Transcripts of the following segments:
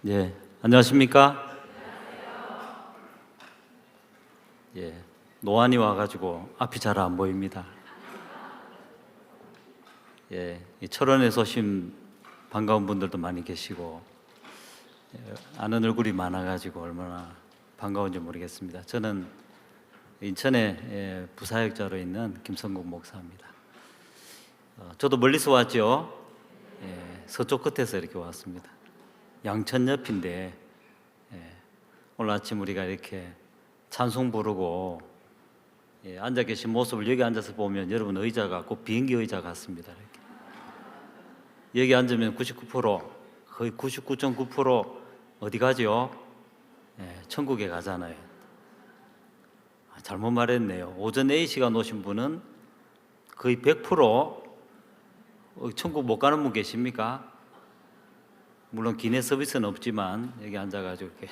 예, 안녕하십니까? 예, 노안이 와가지고 앞이 잘 안 보입니다. 예, 이 철원에서 오신 반가운 분들도 많이 계시고, 아는 얼굴이 많아가지고 얼마나 반가운지 모르겠습니다. 저는 인천에 부사역자로 있는 김성국 목사입니다. 저도 멀리서 왔죠. 서쪽 끝에서 이렇게 왔습니다. 양천 옆인데 오늘 아침 우리가 이렇게 찬송 부르고 앉아 계신 모습을 여기 앉아서 보면 여러분 의자가 꼭 비행기 의자 같습니다. 이렇게. 여기 앉으면 99% 거의 99.9% 어디 가죠? 천국에 가잖아요. 잘못 말했네요. 오전 A시간 오신 분은 거의 100% 천국 못 가는 분 계십니까? 물론 기내 서비스는 없지만 여기 앉아가지고 이렇게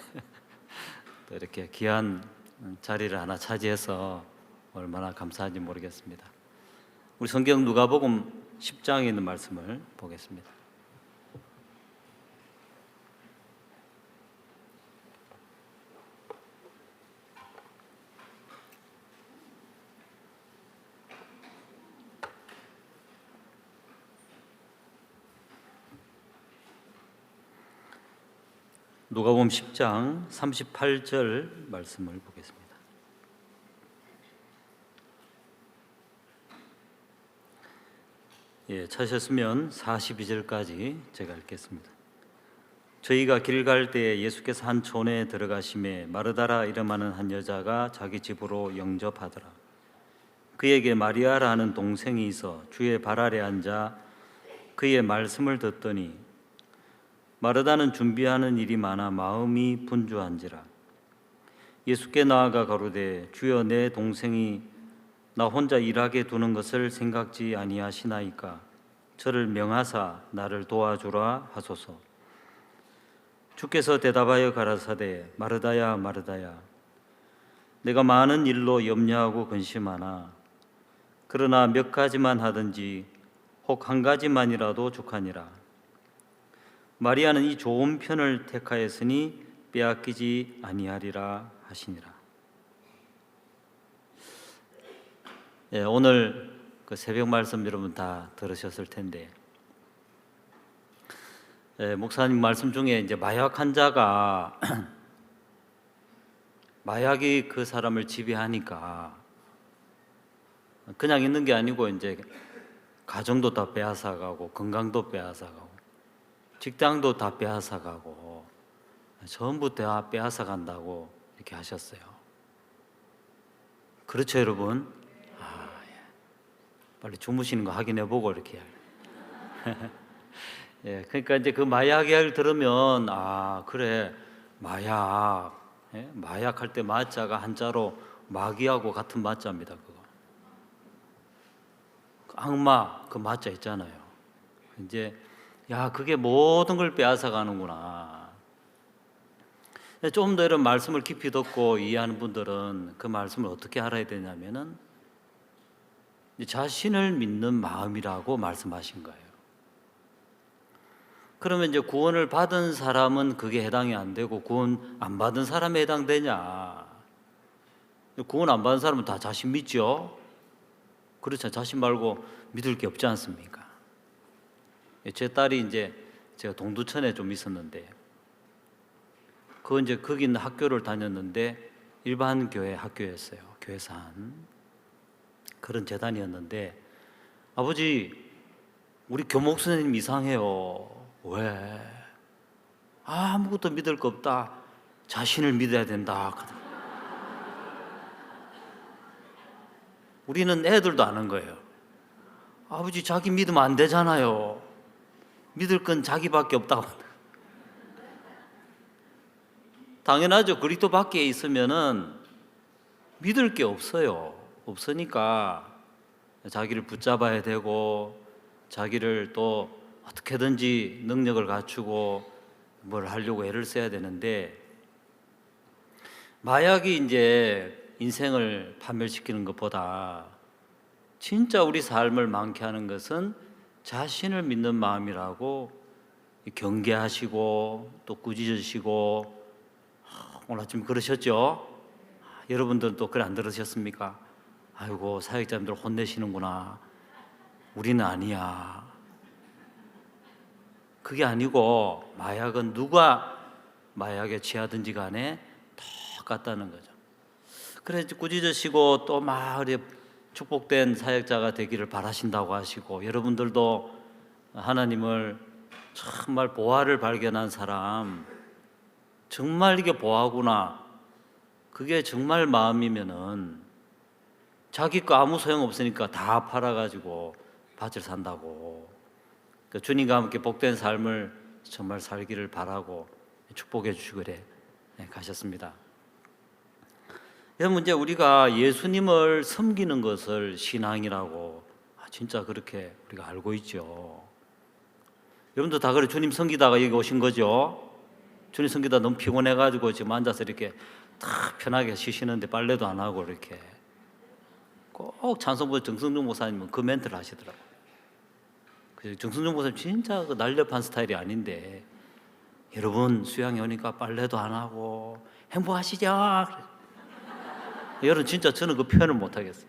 또 이렇게 귀한 자리를 하나 차지해서 얼마나 감사한지 모르겠습니다. 우리 성경 누가복음 10장에 있는 말씀을 보겠습니다. 누가복음 10장 38절 말씀을 보겠습니다. 찾으셨으면 42절까지 제가 읽겠습니다. 저희가 길 갈 때에 예수께서 한 촌에 들어가심에 마르다라 이름하는 한 여자가 자기 집으로 영접하더라. 그에게 마리아라 하는 동생이 있어 주의 발 아래 앉아 그의 말씀을 듣더니 마르다는 준비하는 일이 많아 마음이 분주한지라. 예수께 나아가 가로되 주여 내 동생이 나 혼자 일하게 두는 것을 생각지 아니하시나이까. 저를 명하사 나를 도와주라 하소서. 주께서 대답하여 가라사대 마르다야 마르다야 내가 많은 일로 염려하고 근심하나 그러나 몇 가지만 하든지 혹 한 가지만이라도 족하니라. 마리아는 이 좋은 편을 택하였으니 빼앗기지 아니하리라 하시니라. 오늘 그 새벽 말씀 여러분 다 들으셨을 텐데, 목사님 말씀 중에 이제 마약 환자가 마약이 그 사람을 지배하니까 그냥 있는 게 아니고 이제 가정도 다 빼앗아가고 건강도 빼앗아가고 직장도 다 빼앗아가고 전부 다 빼앗아간다고 이렇게 하셨어요. 그렇죠, 여러분? 빨리 주무시는 거 확인해보고 이렇게. 그러니까 이제 그 마약 이야기를 들으면 그래 마약, 마약할 때 마자가 한자로 마귀하고 같은 마자입니다. 그거 악마 그 마자 있잖아요. 이제 그게 모든 걸 빼앗아 가는구나. 좀 더 이런 말씀을 깊이 듣고 이해하는 분들은 그 말씀을 어떻게 알아야 되냐면은 자신을 믿는 마음이라고 말씀하신 거예요. 그러면 이제 구원을 받은 사람은 그게 해당이 안 되고 구원 안 받은 사람에 해당되냐? 구원 안 받은 사람은 다 자신 믿죠? 그렇죠. 자신 말고 믿을 게 없지 않습니까? 제 딸이 이제 제가 동두천에 좀 있었는데 이제 거기 있는 학교를 다녔는데 일반 교회 학교였어요. 교회에서 한 그런 재단이었는데 아버지 우리 교목 선생님 이상해요. 왜? 아무것도 믿을 거 없다. 자신을 믿어야 된다. 우리는 애들도 아는 거예요. 아버지 자기 믿으면 안 되잖아요. 믿을 건 자기밖에 없다고. 당연하죠. 그리스도 밖에 있으면은 믿을 게 없어요. 없으니까 자기를 붙잡아야 되고 자기를 또 어떻게든지 능력을 갖추고 뭘 하려고 애를 써야 되는데 마약이 이제 인생을 파멸시키는 것보다 진짜 우리 삶을 망케 하는 것은 자신을 믿는 마음이라고 경계하시고 또 꾸짖으시고 오늘 아침 그러셨죠? 여러분들은 또 그래 안 들으셨습니까? 아이고 사역자님들 혼내시는구나. 우리는 아니야. 그게 아니고 마약은 누가 마약에 취하든지 간에 똑같다는 거죠. 그래서 꾸짖으시고 또 막 축복된 사역자가 되기를 바라신다고 하시고, 여러분들도 하나님을 정말 보화를 발견한 사람, 정말 이게 보화구나, 그게 정말 마음이면은 자기 거 아무 소용 없으니까 다 팔아가지고 밭을 산다고. 그러니까 주님과 함께 복된 삶을 정말 살기를 바라고 축복해 주시기를 가셨습니다. 여러분, 이제 우리가 예수님을 섬기는 것을 신앙이라고 진짜 그렇게 우리가 알고 있죠. 여러분도 다 그래 주님 섬기다가 여기 오신 거죠. 주님 섬기다 너무 피곤해가지고 지금 앉아서 이렇게 딱 편하게 쉬시는데 빨래도 안 하고 이렇게 꼭 찬송부 정승준 목사님은 그 멘트를 하시더라고요. 그래서 정승준 목사님 진짜 그 날렵한 스타일이 아닌데, 여러분 수양이 오니까 빨래도 안 하고 행복하시죠? 여러분 진짜 저는 그 표현을 못 하겠어요.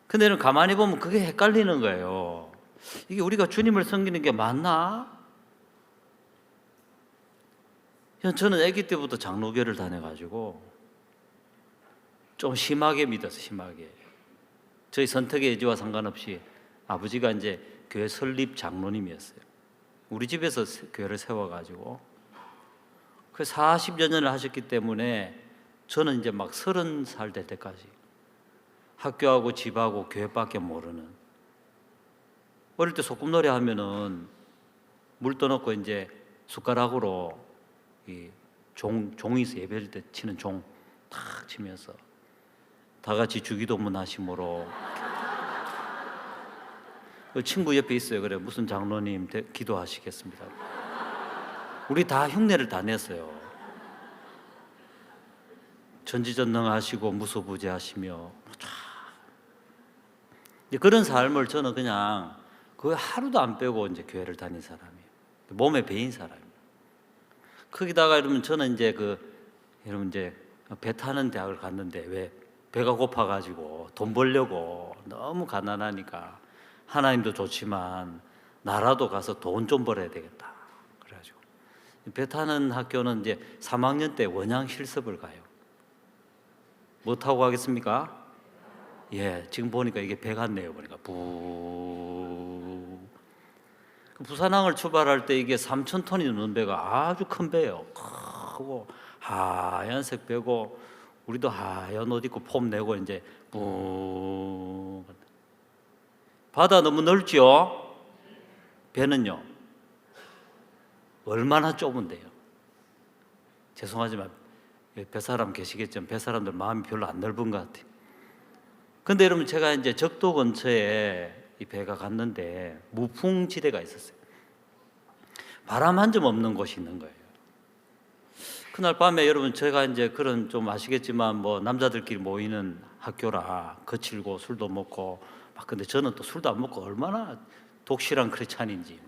근데 가만히 보면 그게 헷갈리는 거예요. 이게 우리가 주님을 섬기는 게 맞나? 저는 아기 때부터 장로교를 다녀가지고 좀 심하게 믿었어요. 심하게. 저희 선택의 여지와 상관없이 아버지가 이제 교회 설립 장로님이었어요. 우리 집에서 교회를 세워가지고 그 40여 년을 하셨기 때문에 저는 이제 막 30살 될 때까지 학교하고 집하고 교회밖에 모르는, 어릴 때 소꿉놀이 하면은 물 떠놓고 이제 숟가락으로 이 종이 있어, 예배할 때 치는 종 탁 치면서 다 같이 주기도문 하심으로. 그 친구 옆에 있어요. 그래, 무슨 장로님 기도하시겠습니다. 우리 다 흉내를 다 냈어요. 전지전능하시고 무소부재하시며 그런 삶을 저는 그냥 거의 하루도 안 빼고 이제 교회를 다닌 사람이에요. 몸에 배인 사람이에요. 거기다가 여러분 저는 이제 여러분 이제 배 타는 대학을 갔는데, 왜 배가 고파가지고 돈 벌려고 너무 가난하니까 하나님도 좋지만 나라도 가서 돈 좀 벌어야 되겠다. 그래가지고 배 타는 학교는 이제 3학년 때 원양 실습을 가요. 뭐 타고 가겠습니까? 예, 지금 보니까 이게 배 같네요. 보니까 부산항을 출발할 때 이게 3,000톤이 넘는 배가 아주 큰 배예요. 크고 하얀색 배고, 우리도 하얀 옷 입고 폼 내고 이제 바다 너무 넓죠? 배는요 얼마나 좁은데요. 죄송하지만 배사람 계시겠지만 배사람들 마음이 별로 안 넓은 것 같아요. 근데 여러분 제가 이제 적도 근처에 이 배가 갔는데 무풍지대가 있었어요. 바람 한 점 없는 곳이 있는 거예요. 그날 밤에 여러분 제가 이제 그런 좀 아시겠지만 뭐 남자들끼리 모이는 학교라 거칠고 술도 먹고 막, 근데 저는 또 술도 안 먹고 얼마나 독실한 크리스찬인지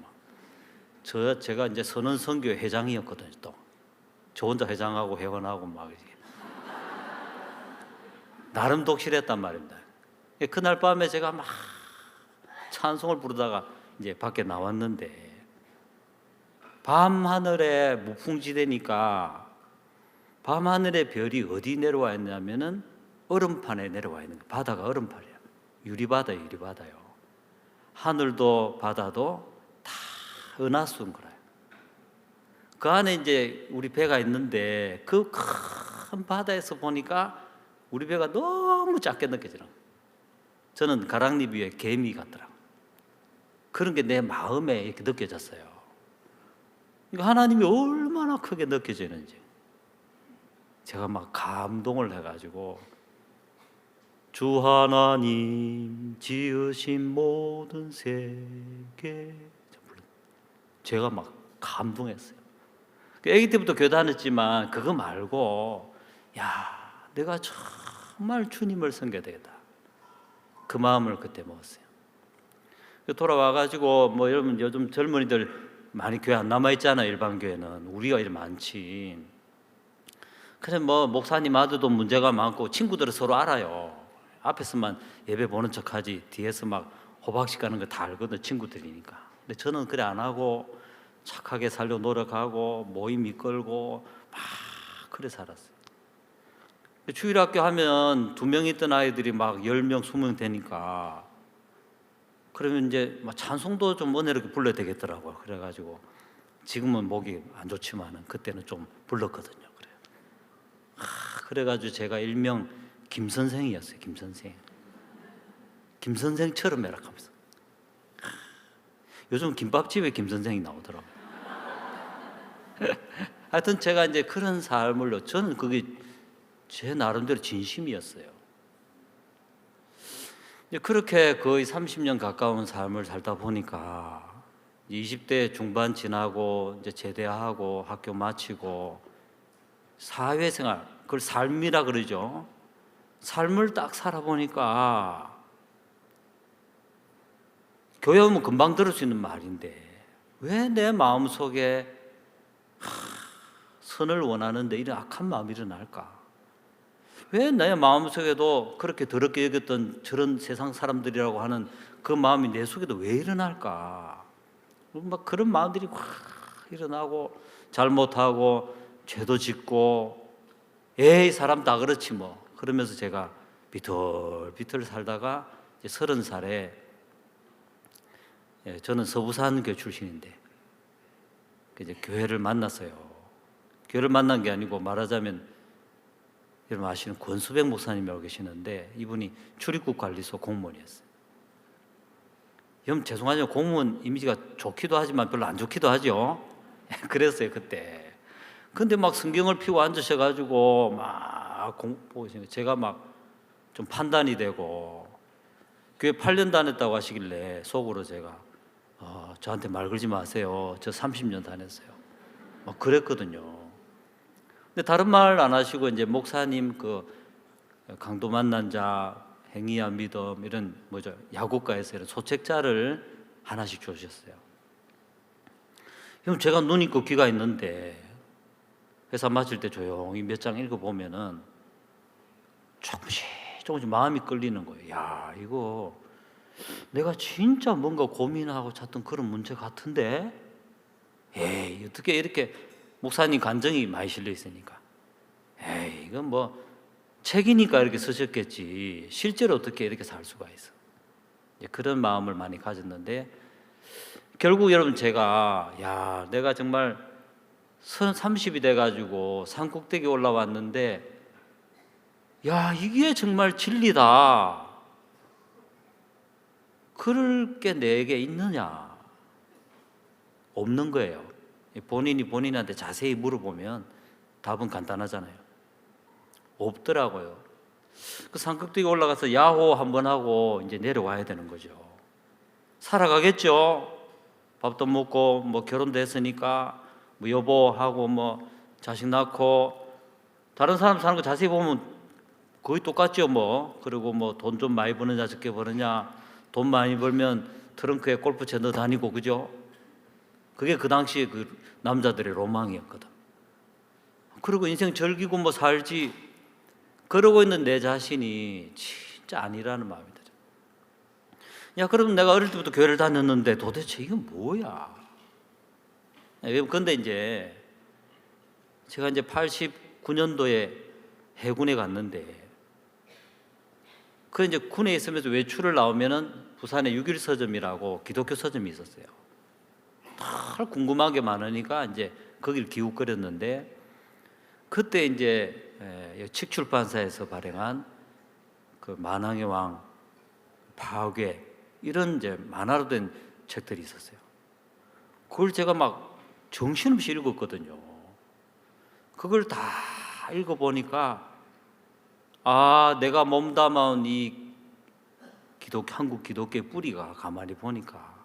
제가 이제 선언선교 회장이었거든요. 또 저 혼자 회장하고 회원하고 막 나름 독실했단 말입니다. 그날 밤에 제가 막 찬송을 부르다가 이제 밖에 나왔는데, 밤하늘에 무풍지대니까 밤하늘의 별이 어디 내려와 있냐면은 얼음판에 내려와 있는 거예요. 바다가 얼음판이에요. 유리바다요. 하늘도 바다도 다 은하수인 거예요. 그 안에 이제 우리 배가 있는데 그 큰 바다에서 보니까 우리 배가 너무 작게 느껴지는 거예요. 저는 가랑잎 위에 개미 같더라고요. 그런 게 내 마음에 이렇게 느껴졌어요. 그러니까 하나님이 얼마나 크게 느껴지는지 제가 막 감동을 해가지고, 주 하나님 지으신 모든 세계, 제가 막 감동했어요. 아기 때부터 교회 다녔지만 그거 말고, 야, 내가 정말 주님을 섬겨야 되겠다, 그 마음을 그때 먹었어요. 돌아와가지고 뭐 여러분 요즘 젊은이들 많이 교회 안 남아 있잖아요. 일반 교회는 우리가 이렇게 많지. 그래 뭐 목사님 아들도 문제가 많고 친구들은 서로 알아요. 앞에서만 예배 보는 척하지 뒤에서 막 호박씩 가는 거 다 알거든, 친구들이니까. 근데 저는 그래 안 하고 착하게 살려 노력하고 모임 이끌고 막 그래 살았어요. 주일학교 하면 2명 있던 아이들이 막 10명, 20명 되니까 그러면 이제 막 찬송도 좀 은혜롭게 불러야 되겠더라고요. 그래가지고 지금은 목이 안 좋지만은 그때는 좀 불렀거든요. 그래요. 그래가지고 제가 일명 김 선생이었어요. 김 선생. 김 선생처럼 매락하면서. 요즘 김밥집에 김 선생이 나오더라고요. 하여튼 제가 이제 그런 삶을, 저는 그게 제 나름대로 진심이었어요. 이제 그렇게 거의 30년 가까운 삶을 살다 보니까 20대 중반 지나고 이제 제대하고 학교 마치고 사회생활, 그걸 삶이라 그러죠. 삶을 딱 살아보니까 교회 오면 금방 들을 수 있는 말인데 왜 내 마음속에 선을 원하는데 이런 악한 마음이 일어날까? 왜 내 마음속에도 그렇게 더럽게 여겼던 저런 세상 사람들이라고 하는 그 마음이 내 속에도 왜 일어날까? 막 그런 마음들이 확 일어나고 잘못하고 죄도 짓고 에이 사람 다 그렇지 뭐 그러면서 제가 비틀비틀 살다가 이제 30살에 저는 서부산교 출신인데 이제 교회를 만났어요. 교회를 만난 게 아니고 말하자면 여러분 아시는 권수백 목사님이라고 계시는데 이분이 출입국 관리소 공무원이었어요. 여러분 죄송하지만 공무원 이미지가 좋기도 하지만 별로 안 좋기도 하죠. 그랬어요 그때. 근데 막 성경을 피고 앉으셔가지고 막 보시는 제가 막 좀 판단이 되고 교회 8년 다녔다고 하시길래 속으로 제가 저한테 말 걸지 마세요. 저 30년 다녔어요. 막 그랬거든요. 근데 다른 말 안 하시고 이제 목사님 그 강도 만난 자, 행위와 믿음 이런 뭐죠 야구가에서 이런 소책자를 하나씩 주셨어요. 그럼 제가 눈 있고 귀가 있는데 회사 마칠 때 조용히 몇 장 읽어보면은 조금씩 마음이 끌리는 거예요. 야 이거 내가 진짜 뭔가 고민하고 찾던 그런 문제 같은데 에이 어떻게 이렇게 목사님 감정이 많이 실려 있으니까 에이 이건 뭐 책이니까 이렇게 쓰셨겠지 실제로 어떻게 이렇게 살 수가 있어. 그런 마음을 많이 가졌는데 결국 여러분 제가 야 내가 정말 30이 돼가지고 산꼭대기 올라왔는데 야 이게 정말 진리다 그럴 게 내게 있느냐 없는 거예요. 본인이 본인한테 자세히 물어보면 답은 간단하잖아요. 없더라고요. 그 산꼭대기 올라가서 야호 한번 하고 이제 내려와야 되는 거죠. 살아가겠죠. 밥도 먹고 뭐 결혼도 했으니까 뭐 여보하고 뭐 자식 낳고 다른 사람 사는 거 자세히 보면 거의 똑같죠 뭐. 그리고 뭐 돈 좀 많이 버느냐 적게 버느냐 돈 많이 벌면 트렁크에 골프채 넣어 다니고 그죠? 그게 그 당시에 그 남자들의 로망이었거든. 그리고 인생 즐기고 뭐 살지 그러고 있는 내 자신이 진짜 아니라는 마음이 들어요. 야 그럼 내가 어릴 때부터 교회를 다녔는데 도대체 이건 뭐야? 그런데 이제 제가 이제 89년도에 해군에 갔는데 그 이제 군에 있으면서 외출을 나오면은 부산에 6.1 서점이라고 기독교 서점이 있었어요. 다 궁금한 게 많으니까 이제 거길 기웃거렸는데 그때 이제 칙출판사에서 발행한 그 만왕의 왕, 파괴 이런 이제 만화로 된 책들이 있었어요. 그걸 제가 막 정신없이 읽었거든요. 그걸 다 읽어보니까 아 내가 몸담아온 이 한국 기독교의 뿌리가 가만히 보니까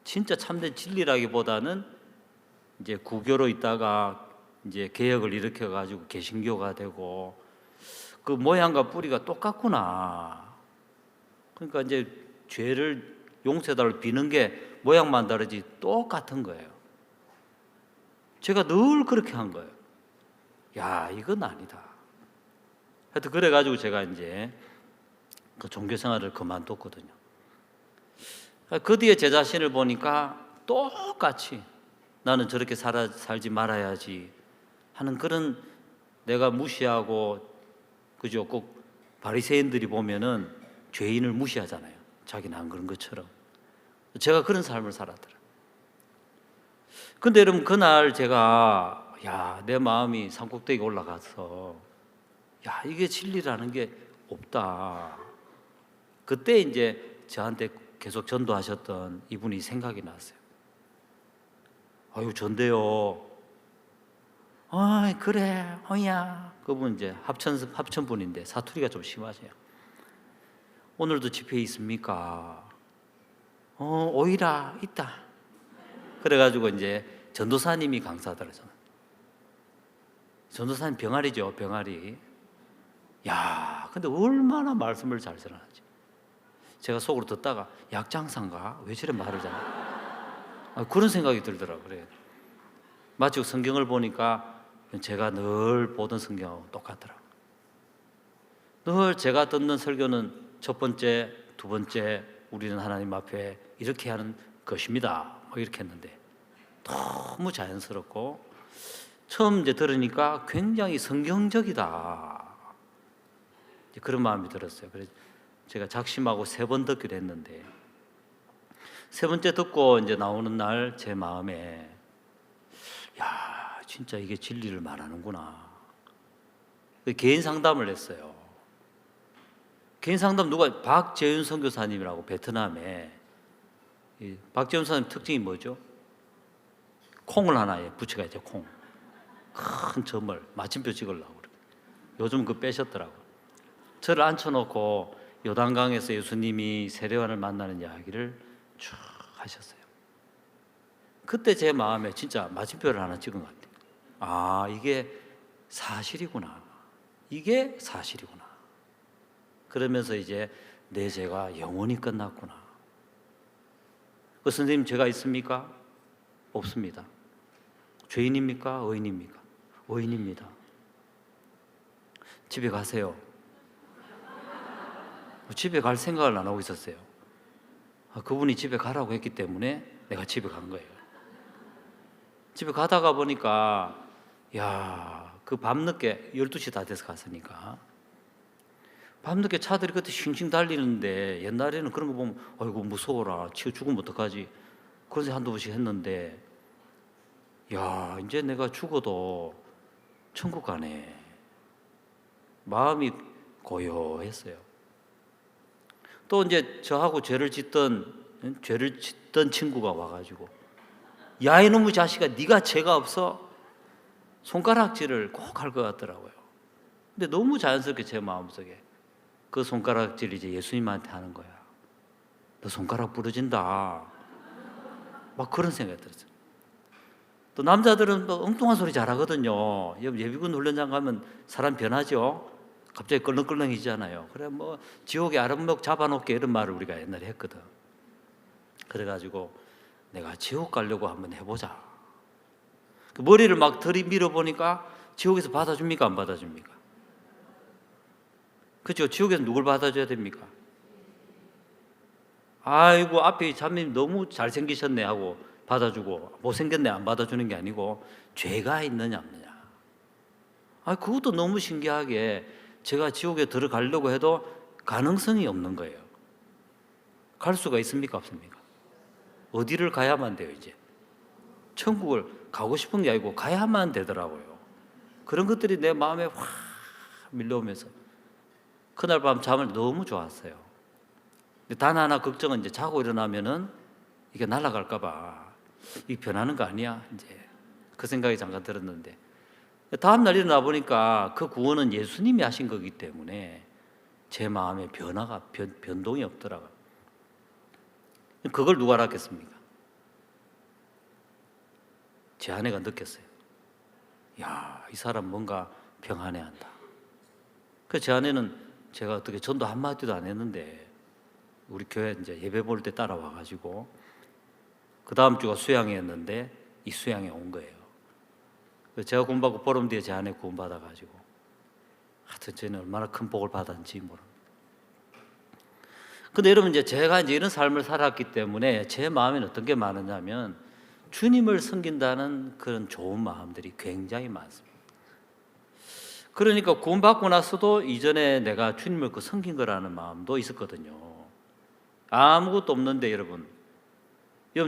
진짜 참된 진리라기보다는 이제 구교로 있다가 이제 개혁을 일으켜 가지고 개신교가 되고 그 모양과 뿌리가 똑같구나. 그러니까 이제 죄를 용서해달라고 비는 게 모양만 다르지 똑같은 거예요. 제가 늘 그렇게 한 거예요. 야, 이건 아니다. 하여튼 그래가지고 제가 이제 그 종교 생활을 그만뒀거든요. 그 뒤에 제 자신을 보니까 똑같이 나는 저렇게 살지 말아야지 하는 그런, 내가 무시하고, 그죠? 꼭 바리새인들이 보면은 죄인을 무시하잖아요. 자기는 안 그런 것처럼. 제가 그런 삶을 살았더라. 근데 여러분, 그날 제가 내 마음이 산꼭대기에 올라가서 이게 진리라는 게 없다. 그때 이제 저한테 계속 전도하셨던 이분이 생각이 났어요. 아유, 전데요. 그래, 어야. 그분 이제 합천 분인데 사투리가 좀 심하세요. 오늘도 집회 있습니까? 오이라 있다. 그래가지고 이제 전도사님이 강사더라고요. 전도사님 병아리죠, 병아리. 근데 얼마나 말씀을 잘 전하지. 제가 속으로 듣다가 약장사인가? 왜 저래 말을 잘해? 그런 생각이 들더라고요. 그래. 마치 성경을 보니까 제가 늘 보던 성경하고 똑같더라고요. 늘 제가 듣는 설교는 첫 번째, 두 번째, 우리는 하나님 앞에 이렇게 하는 것입니다. 이렇게 했는데 너무 자연스럽고 처음 이제 들으니까 굉장히 성경적이다. 그런 마음이 들었어요. 그래서 제가 작심하고 3번 듣기로 했는데, 3번째 듣고 이제 나오는 날 제 마음에 진짜 이게 진리를 말하는구나. 개인 상담을 했어요. 개인 상담 박재윤 선교사님이라고 베트남에. 박재윤 선생님 특징이 뭐죠? 콩을 하나에 붙여가 있죠. 콩. 큰 점을 마침표 찍으려고 그래. 요즘 그거 빼셨더라고. 저를 앉혀놓고 요단강에서 예수님이 세례요한을 만나는 이야기를 쭉 하셨어요. 그때 제 마음에 진짜 마침표를 하나 찍은 것 같아요. 이게 사실이구나. 이게 사실이구나. 그러면서 이제 내 죄가 영원히 끝났구나. 선생님, 죄가 있습니까? 없습니다. 죄인입니까? 의인입니까? 의인입니다. 집에 가세요. 집에 갈 생각을 안 하고 있었어요. 그분이 집에 가라고 했기 때문에 내가 집에 간 거예요. 집에 가다가 보니까 그 밤늦게 12시 다 돼서 갔으니까 밤늦게 차들이 그때 싱싱 달리는데, 옛날에는 그런 거 보면 아이고 무서워라, 치워 죽으면 어떡하지, 그런 생각 한두 번씩 했는데 이제 내가 죽어도 천국 가네. 마음이 고요했어요. 또 이제 저하고 죄를 짓던 친구가 와가지고 이놈의 자식아, 네가 죄가 없어? 손가락질을 꼭 할 것 같더라고요. 근데 너무 자연스럽게 제 마음속에 그 손가락질 이제 예수님한테 하는 거야. 너 손가락 부러진다. 막 그런 생각이 들었어요. 또 남자들은 또 엉뚱한 소리 잘하거든요. 예비군 훈련장 가면 사람 변하죠. 갑자기 껄렁껄렁해지잖아요. 그래 지옥에 아랫목 잡아놓게, 이런 말을 우리가 옛날에 했거든. 그래가지고 내가 지옥 가려고 한번 해보자. 그 머리를 막 들이밀어 보니까 지옥에서 받아줍니까? 안 받아줍니까? 그렇죠? 지옥에서 누굴 받아줘야 됩니까? 아이고, 앞에 자매님 너무 잘생기셨네 하고 받아주고, 못생겼네 안 받아주는 게 아니고 죄가 있느냐 없느냐. 그것도 너무 신기하게 제가 지옥에 들어가려고 해도 가능성이 없는 거예요. 갈 수가 있습니까? 없습니까? 어디를 가야만 돼요? 이제 천국을 가고 싶은 게 아니고 가야만 되더라고요. 그런 것들이 내 마음에 확 밀려오면서 그날 밤 잠을 너무 좋았어요. 근데 단 하나 걱정은, 이제 자고 일어나면은 이게 날아갈까 봐, 이 변하는 거 아니야? 이제 그 생각이 잠깐 들었는데, 다음 날 일어나 보니까 그 구원은 예수님이 하신 거기 때문에 제 마음에 변동이 없더라고요. 그걸 누가 알았겠습니까? 제 아내가 느꼈어요. 이 사람 뭔가 평안해한다. 그래서 제 아내는 제가 어떻게 전도 한마디도 안 했는데 우리 교회 이제 예배 볼 때 따라와 가지고 그 다음 주가 수양회였는데 이 수양회 온 거예요. 제가 구원받고 보름 뒤에 제 아내 구원받아 가지고 하여튼 저는 얼마나 큰 복을 받았는지 모릅니다. 근데 여러분 이제 제가 이제 이런 삶을 살았기 때문에 제 마음에는 어떤 게 많으냐면 주님을 섬긴다는 그런 좋은 마음들이 굉장히 많습니다. 그러니까 구원받고 나서도 이전에 내가 주님을 섬긴 거라는 마음도 있었거든요. 아무것도 없는데 여러분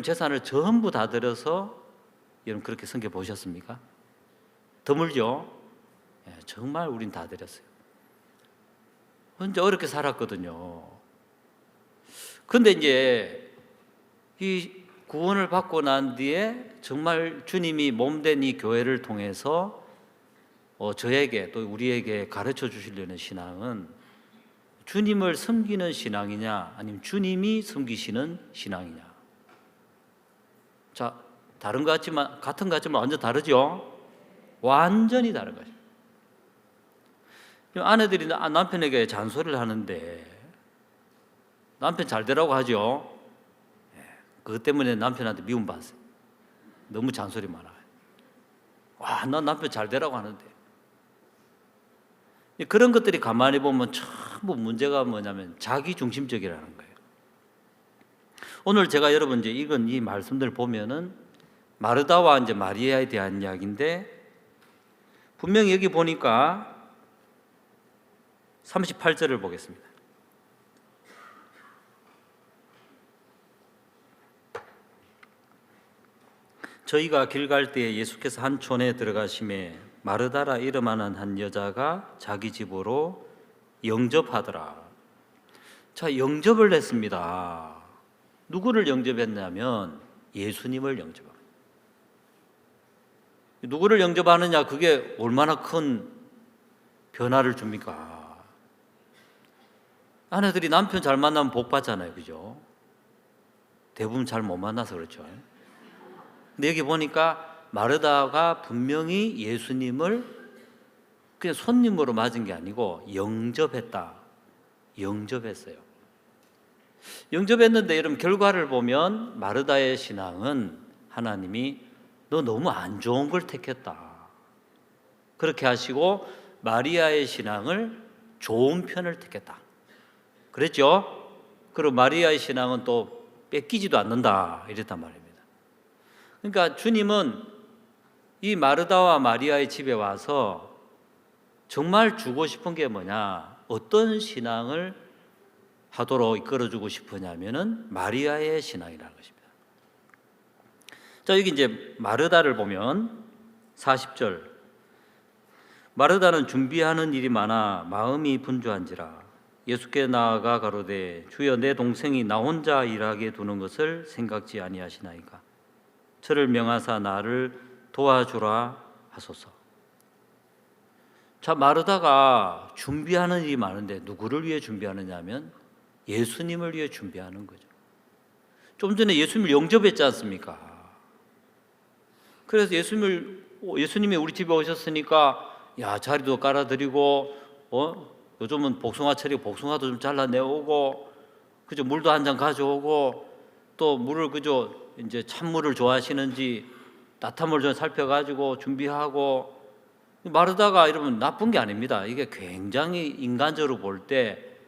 재산을 전부 다 들여서 여러분 그렇게 섬겨 보셨습니까? 드물죠? 정말 우린 다 드렸어요. 혼자 어렵게 살았거든요. 근데 이제 이 구원을 받고 난 뒤에 정말 주님이 몸된 이 교회를 통해서 저에게 또 우리에게 가르쳐 주시려는 신앙은 주님을 섬기는 신앙이냐 아니면 주님이 섬기시는 신앙이냐. 자, 다른 것 같지만 같은 것 같지만 완전 다르죠? 완전히 다른 거죠. 아내들이 남편에게 잔소리를 하는데 남편 잘 되라고 하죠. 그것 때문에 남편한테 미움받았어요. 너무 잔소리 많아요. 와, 난 남편 잘 되라고 하는데. 그런 것들이 가만히 보면 전부 문제가 뭐냐면 자기중심적이라는 거예요. 오늘 제가 여러분 이제 읽은 이 말씀들 보면은 마르다와 이제 마리아에 대한 이야기인데 분명히 여기 보니까 38절을 보겠습니다. 저희가 길 갈 때에 예수께서 한 촌에 들어가심에 마르다라 이름하는 한 여자가 자기 집으로 영접하더라. 자, 영접을 했습니다. 누구를 영접했냐면 예수님을 영접합니다. 누구를 영접하느냐, 그게 얼마나 큰 변화를 줍니까? 아내들이 남편 잘 만나면 복 받잖아요, 그죠? 대부분 잘 못 만나서 그렇죠. 근데 여기 보니까 마르다가 분명히 예수님을 그냥 손님으로 맞은 게 아니고 영접했다. 영접했어요. 영접했는데 여러분 결과를 보면 마르다의 신앙은 하나님이 너 너무 안 좋은 걸 택했다. 그렇게 하시고 마리아의 신앙을 좋은 편을 택했다. 그랬죠? 그리고 마리아의 신앙은 또 뺏기지도 않는다. 이랬단 말입니다. 그러니까 주님은 이 마르다와 마리아의 집에 와서 정말 주고 싶은 게 뭐냐, 어떤 신앙을 하도록 이끌어주고 싶으냐면은 마리아의 신앙이라는 것입니다. 자, 여기 이제 마르다를 보면 40절, 마르다는 준비하는 일이 많아 마음이 분주한지라 예수께 나아가 가로되 주여 내 동생이 나 혼자 일하게 두는 것을 생각지 아니하시나이까 저를 명하사 나를 도와주라 하소서. 자, 마르다가 준비하는 일이 많은데 누구를 위해 준비하느냐 하면 예수님을 위해 준비하는 거죠. 좀 전에 예수님을 영접했지 않습니까? 그래서 예수님이 우리 집에 오셨으니까 야, 자리도 깔아드리고 요즘은 복숭아철이고 복숭아도 좀 잘라내오고 그죠, 물도 한 잔 가져오고 또 물을 그죠, 이제 찬물을 좋아하시는지 따뜻한 물 좀 살펴가지고 준비하고. 마르다가 이러면 나쁜 게 아닙니다. 이게 굉장히 인간적으로 볼 때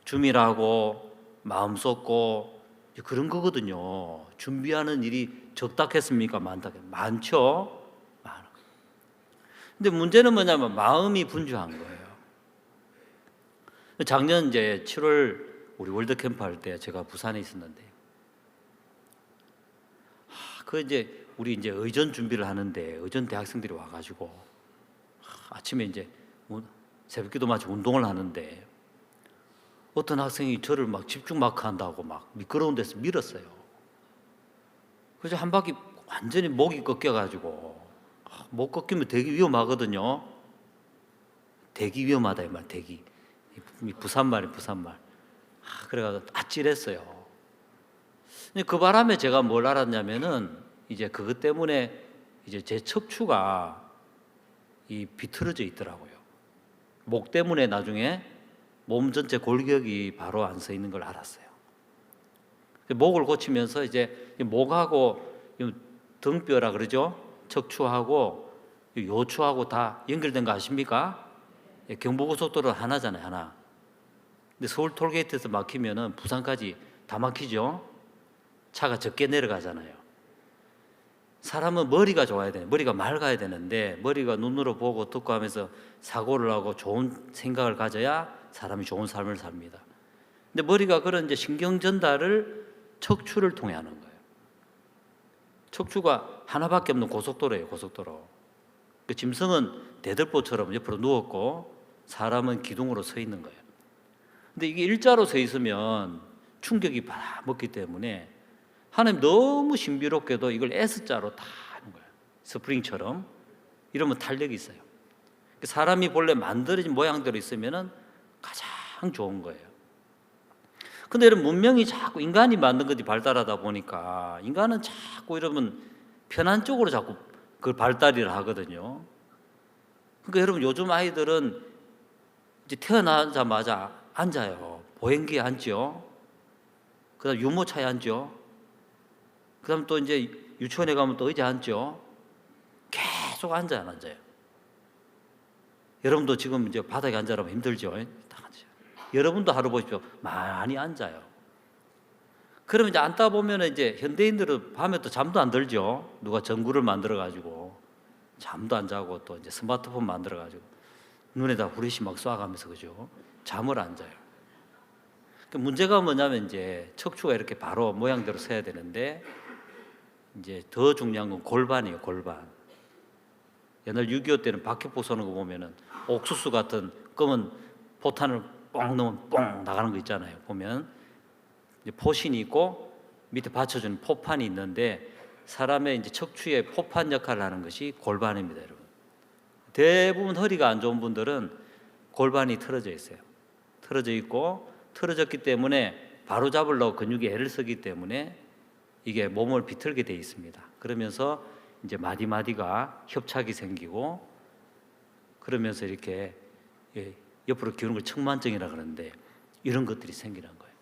주밀하고 마음 쏟고 그런 거거든요. 준비하는 일이 적다겠습니까? 많죠. 많아. 근데 문제는 뭐냐면 마음이 분주한 거예요. 작년 이제 7월 우리 월드 캠프 할 때 제가 부산에 있었는데, 이제 우리 이제 의전 준비를 하는데 의전 대학생들이 와가지고 아침에 이제 새벽기도 마치 운동을 하는데 어떤 학생이 저를 막 집중 마크한다고 막 미끄러운 데서 밀었어요. 그래서 한 바퀴 완전히 목이 꺾여가지고, 목 꺾이면 되게 위험하거든요. 되게 위험하다 이 말, 되게. 부산말이 부산말. 그래가지고 아찔했어요. 그 바람에 제가 뭘 알았냐면은 이제 그것 때문에 이제 제 척추가 비틀어져 있더라고요. 목 때문에 나중에 몸 전체 골격이 바로 안 서 있는 걸 알았어요. 목을 고치면서 이제 목하고 등뼈라 그러죠. 척추하고 요추하고 다 연결된 거 아십니까? 경부고속도로 하나잖아요, 하나. 근데 서울 톨게이트에서 막히면은 부산까지 다 막히죠. 차가 적게 내려가잖아요. 사람은 머리가 좋아야 돼요. 머리가 맑아야 되는데 머리가 눈으로 보고 듣고 하면서 사고를 하고 좋은 생각을 가져야 사람이 좋은 삶을 삽니다. 근데 머리가 그런 이제 신경 전달을 척추를 통해 하는 거예요. 척추가 하나밖에 없는 고속도로예요, 고속도로. 그 짐승은 대들보처럼 옆으로 누웠고 사람은 기둥으로 서 있는 거예요. 근데 이게 일자로 서 있으면 충격이 받아먹기 때문에 하나님 너무 신비롭게도 이걸 S자로 다 하는 거예요. 스프링처럼. 이러면 탄력이 있어요. 사람이 본래 만들어진 모양대로 있으면 가장 좋은 거예요. 근데 여러분, 문명이 자꾸 인간이 만든 것이 발달하다 보니까 인간은 자꾸 이러면 편한 쪽으로 자꾸 그걸 발달을 하거든요. 그러니까 여러분, 요즘 아이들은 이제 태어나자마자 앉아요. 보행기에 앉죠. 그 다음 유모차에 앉죠. 그 다음 또 이제 유치원에 가면 또 의자에 앉죠. 계속 앉아요, 안 앉아요? 여러분도 지금 이제 바닥에 앉아라면 힘들죠? 다 앉아요. 여러분도 하루 보십시오. 많이 앉아요. 그러면 이제 앉다 보면 이제 현대인들은 밤에 또 잠도 안 들죠. 누가 전구를 만들어가지고 잠도 안 자고 또 이제 스마트폰 만들어가지고 눈에다 후레쉬 막 쏴가면서 그죠? 잠을 안 자요. 문제가 뭐냐면 이제 척추가 이렇게 바로 모양대로 서야 되는데 이제 더 중요한 건 골반이에요, 골반. 옛날 6.25 때는 박격포 쏘는 거 보면은 옥수수 같은 검은 포탄을 뻥 넣으면 뻥 나가는 거 있잖아요. 보면 이제 포신이 있고 밑에 받쳐주는 포판이 있는데 사람의 이제 척추의 포판 역할을 하는 것이 골반입니다, 여러분. 대부분 허리가 안 좋은 분들은 골반이 틀어져 있어요. 틀어져 있고 틀어졌기 때문에 바로 잡으려고 근육이 애를 쓰기 때문에 이게 몸을 비틀게 돼 있습니다. 그러면서 이제 마디마디가 협착이 생기고 그러면서 이렇게 옆으로 기우는 걸 측만증이라 그러는데 이런 것들이 생기는 거예요.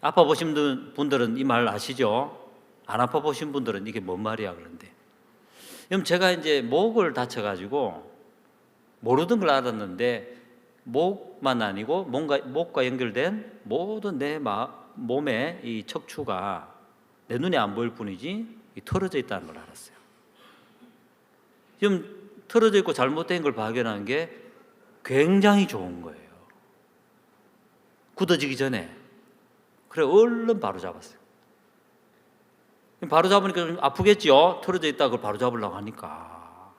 아파 보신 분들은 이 말 아시죠? 안 아파 보신 분들은 이게 뭔 말이야 그런데. 그럼 제가 이제 목을 다쳐가지고 모르던 걸 알았는데 목만 아니고 목과 연결된 모든 내 몸의 이 척추가 내 눈에 안 보일 뿐이지 틀어져 있다는 걸 알았어요. 지금 틀어져 있고 잘못된 걸 발견한 게 굉장히 좋은 거예요. 굳어지기 전에. 그래 얼른 바로 잡았어요. 바로 잡으니까 좀 아프겠죠? 틀어져 있다 그걸 바로 잡으려고 하니까.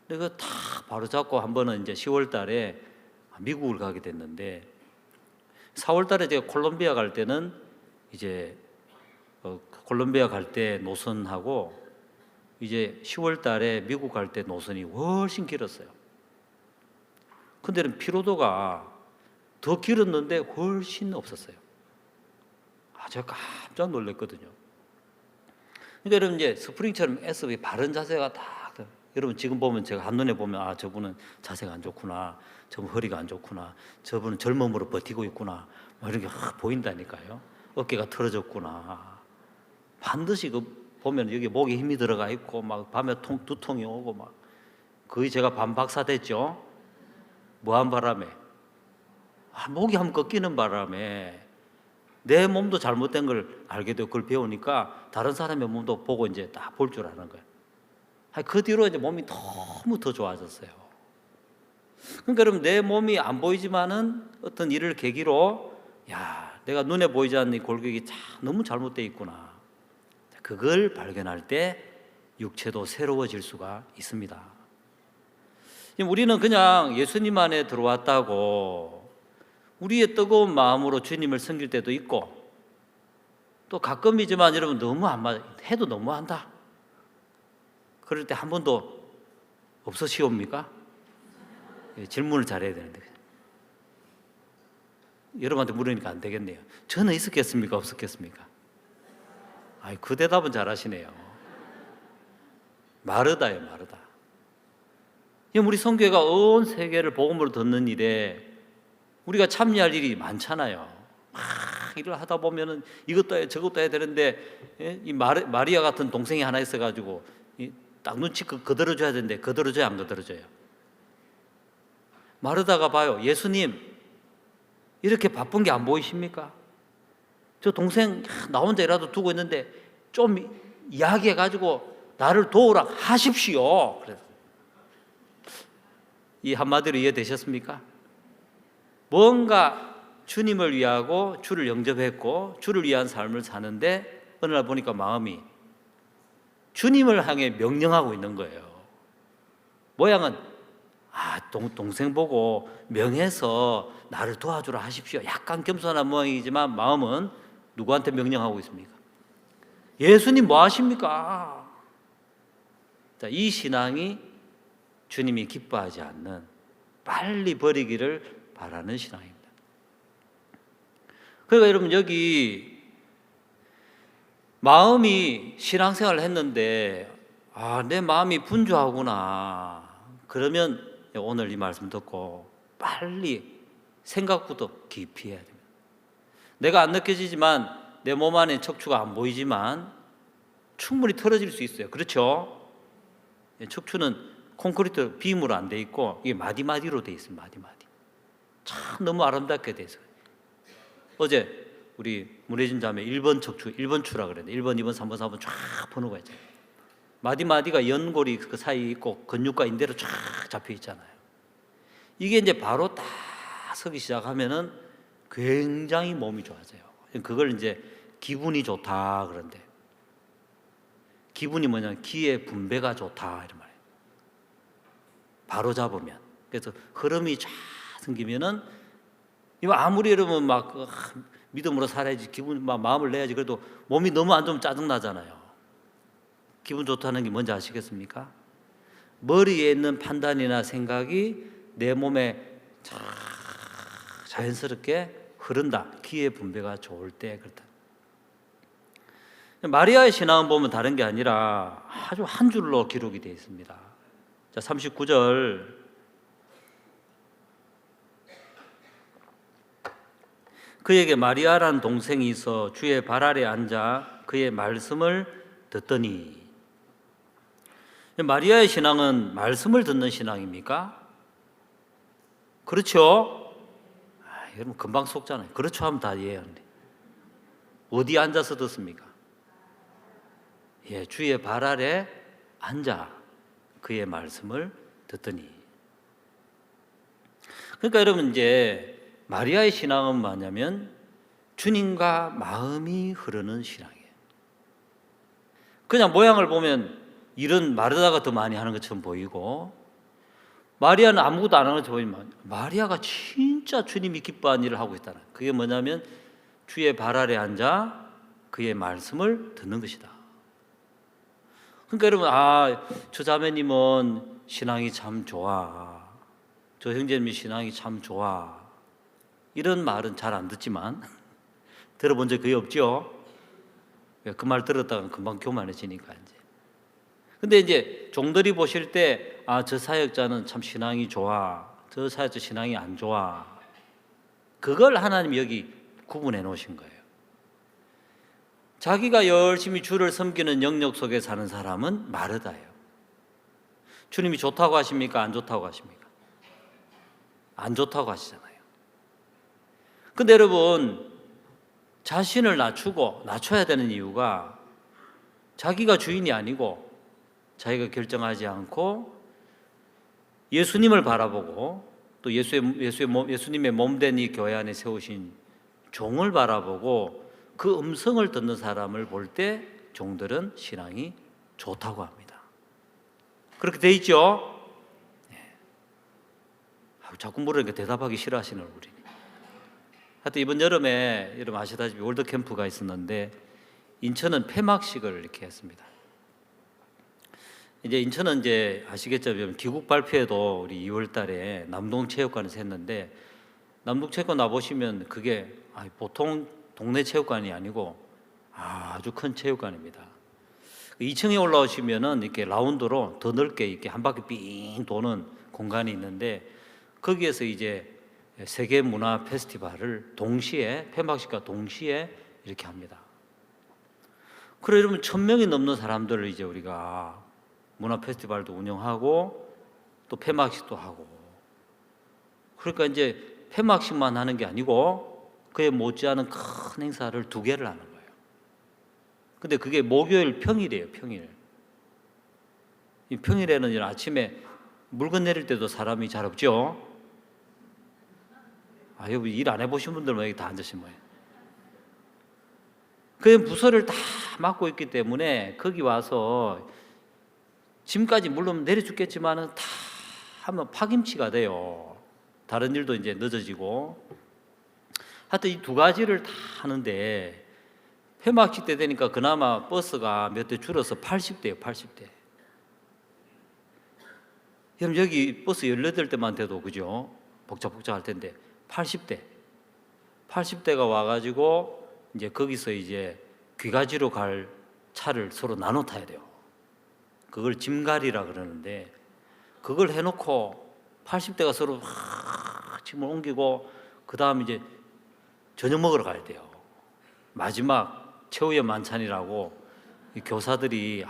근데 그 다 바로 잡고 한 번은 이제 10월 달에 미국을 가게 됐는데 4월 달에 제가 콜롬비아 갈 때는 이제 콜롬비아 갈 때 노선하고 이제 10월 달에 미국 갈 때 노선이 훨씬 길었어요. 근데 피로도가 더 길었는데 훨씬 없었어요. 제가 깜짝 놀랐거든요. 그러니까 여러분 이제 스프링처럼 S의 바른 자세가 딱 여러분 지금 보면 제가 한눈에 보면 저분은 자세가 안 좋구나, 저분 허리가 안 좋구나, 저분은 젊음으로 버티고 있구나 막 이렇게 보인다니까요. 어깨가 틀어졌구나. 반드시 보면 여기 목에 힘이 들어가 있고 막 밤에 두통이 오고 막 거의 제가 반박사 됐죠. 뭐한 바람에 목이 한번 꺾이는 바람에 내 몸도 잘못된 걸 알게 되고 그걸 배우니까 다른 사람의 몸도 보고 이제 딱 볼 줄 아는 거예요. 그 뒤로 이제 몸이 너무 더 좋아졌어요. 그러니까 여러분 내 몸이 안 보이지만은 어떤 일을 계기로 내가 눈에 보이지 않는 이 골격이 너무 잘못되어 있구나. 그걸 발견할 때 육체도 새로워질 수가 있습니다. 우리는 그냥 예수님 안에 들어왔다고 우리의 뜨거운 마음으로 주님을 섬길 때도 있고 또 가끔이지만 여러분 너무 안 맞아 해도 너무한다 그럴 때 한 번도 없으시옵니까? 질문을 잘해야 되는데 여러분한테 물으니까 안 되겠네요. 저는 있었겠습니까? 없었겠습니까? 그 대답은 잘하시네요. 마르다예요, 마르다. 우리 선교회가 온 세계를 복음으로 듣는 일에 우리가 참여할 일이 많잖아요. 막 일을 하다 보면은 이것도 해야 저것도 해야 되는데, 이 마리아 같은 동생이 하나 있어가지고 딱 눈치 거들어줘야 되는데 거들어줘야 안 거들어줘요? 마르다가 봐요. 예수님 이렇게 바쁜 게 안 보이십니까? 저 동생 나 혼자 이라도 두고 있는데 좀 이야기해가지고 나를 도우라 하십시오. 그래서 이 한마디로 이해되셨습니까? 뭔가 주님을 위하고 주를 영접했고 주를 위한 삶을 사는데 어느 날 보니까 마음이 주님을 향해 명령하고 있는 거예요. 모양은 동생 보고 명해서 나를 도와주라 하십시오. 약간 겸손한 모양이지만 마음은 누구한테 명령하고 있습니까? 예수님 뭐 하십니까? 자, 이 신앙이 주님이 기뻐하지 않는, 빨리 버리기를 바라는 신앙입니다. 그러니까 여러분, 여기 마음이 신앙생활을 했는데 내 마음이 분주하구나. 그러면 오늘 이 말씀 듣고 빨리 생각부터 깊이 해야 됩니다. 내가 안 느껴지지만, 내 몸 안에 척추가 안 보이지만 충분히 털어질 수 있어요. 그렇죠? 척추는 콘크리트 빔으로 안 돼 있고 이게 마디마디로 돼 있습니다. 마디마디. 참 너무 아름답게 돼 있어요. 어제 우리 문혜진 자매 1번 척추, 1번 추라 그랬는데 1번, 2번, 3번, 4번 쫙 번호가 있잖아요. 마디마디가 연골이 그 사이에 있고 근육과 인대로 쫙 잡혀 있잖아요. 이게 이제 바로 딱 서기 시작하면은 굉장히 몸이 좋아져요. 그걸 이제 기분이 좋다 그런데, 기분이 뭐냐면 기의 분배가 좋다 이런 말이에요. 바로 잡으면. 그래서 흐름이 쫙 생기면은, 이거 아무리 여러분 막 믿음으로 살아야지, 기분 막 마음을 내야지, 그래도 몸이 너무 안 좋으면 짜증 나잖아요. 기분 좋다는 게 뭔지 아시겠습니까? 머리에 있는 판단이나 생각이 내 몸에 자연스럽게 흐른다. 기의 분배가 좋을 때 그렇다. 마리아의 신앙은 보면 다른 게 아니라 아주 한 줄로 기록이 되어 있습니다. 자, 39절. 그에게 마리아라는 동생이 있어 주의 발 아래 앉아 그의 말씀을 듣더니. 마리아의 신앙은 말씀을 듣는 신앙입니까? 그렇죠? 여러분 금방 속잖아요. 그렇죠 하면 다 이해하는데 어디 앉아서 듣습니까? 주의 발 아래 앉아 그의 말씀을 듣더니. 그러니까 여러분, 이제 마리아의 신앙은 뭐냐면 주님과 마음이 흐르는 신앙이에요. 그냥 모양을 보면 일은 마르다가 더 많이 하는 것처럼 보이고, 마리아는 아무것도 안 하는 것처럼 보이지만 마리아가 진짜 주님이 기뻐하는 일을 하고 있다는, 그게 뭐냐면 주의 발 아래 앉아 그의 말씀을 듣는 것이다. 그러니까 여러분, 저 자매님은 신앙이 참 좋아, 저 형제님이 신앙이 참 좋아, 이런 말은 잘 안 듣지만 들어본 적 거의 없죠. 그 말 들었다가 금방 교만해지니까 이제. 근데 이제 종들이 보실 때 저 사역자는 참 신앙이 좋아, 저 사역자 신앙이 안 좋아, 그걸 하나님이 여기 구분해 놓으신 거예요. 자기가 열심히 주를 섬기는 영역 속에 사는 사람은 마르다예요. 주님이 좋다고 하십니까? 안 좋다고 하십니까? 안 좋다고 하시잖아요. 근데 여러분, 자신을 낮춰야 되는 이유가 자기가 주인이 아니고 자기가 결정하지 않고 예수님을 바라보고 또 예수님의 몸된 이 교회 안에 세우신 종을 바라보고 그 음성을 듣는 사람을 볼 때 종들은 신앙이 좋다고 합니다. 그렇게 돼 있죠? 자꾸 물으니까 대답하기 싫어하시는 얼굴이네. 하여튼 이번 여름에 여러분 아시다시피 월드캠프가 있었는데 인천은 폐막식을 이렇게 했습니다. 이제 인천은 이제 아시겠죠? 기국 발표회도 우리 2월 달에 남동체육관에서 했는데, 남동체육관 와보시면 그게 보통 동네 체육관이 아니고 아주 큰 체육관입니다. 2층에 올라오시면은 이렇게 라운드로 더 넓게 이렇게 한 바퀴 삥 도는 공간이 있는데, 거기에서 이제 세계 문화 페스티벌을 동시에 폐막식과 동시에 이렇게 합니다. 그래 여러분 1,000명이 넘는 사람들을 이제 우리가 문화 페스티벌도 운영하고 또 폐막식도 하고, 그러니까 이제 폐막식만 하는 게 아니고 그에 못지않은 큰 행사를 2개를 하는 거예요. 근데 그게 목요일 평일이에요. 평일. 이 평일에는 이제 아침에 물건 내릴 때도 사람이 잘 없죠. 여기 일 안 해보신 분들만 여기 다 앉으신 거예요. 그 부서를 다 맡고 있기 때문에 거기 와서 짐까지 물론 내려주겠지만은 다 하면 파김치가 돼요. 다른 일도 이제 늦어지고. 하여튼 이 2가지를 다 하는데 폐막식 때 되니까 그나마 버스가 몇 대 줄어서 80대예요. 80대. 그럼 여기 버스 18대만 돼도 그죠? 복잡할 텐데 80대가 와가지고 이제 거기서 이제 귀가지로 갈 차를 서로 나눠 타야 돼요. 그걸 짐갈이라 그러는데 그걸 해놓고 80대가 서로 짐을 옮기고 그 다음 이제 저녁 먹으러 가야 돼요. 마지막 최후의 만찬이라고 이 교사들이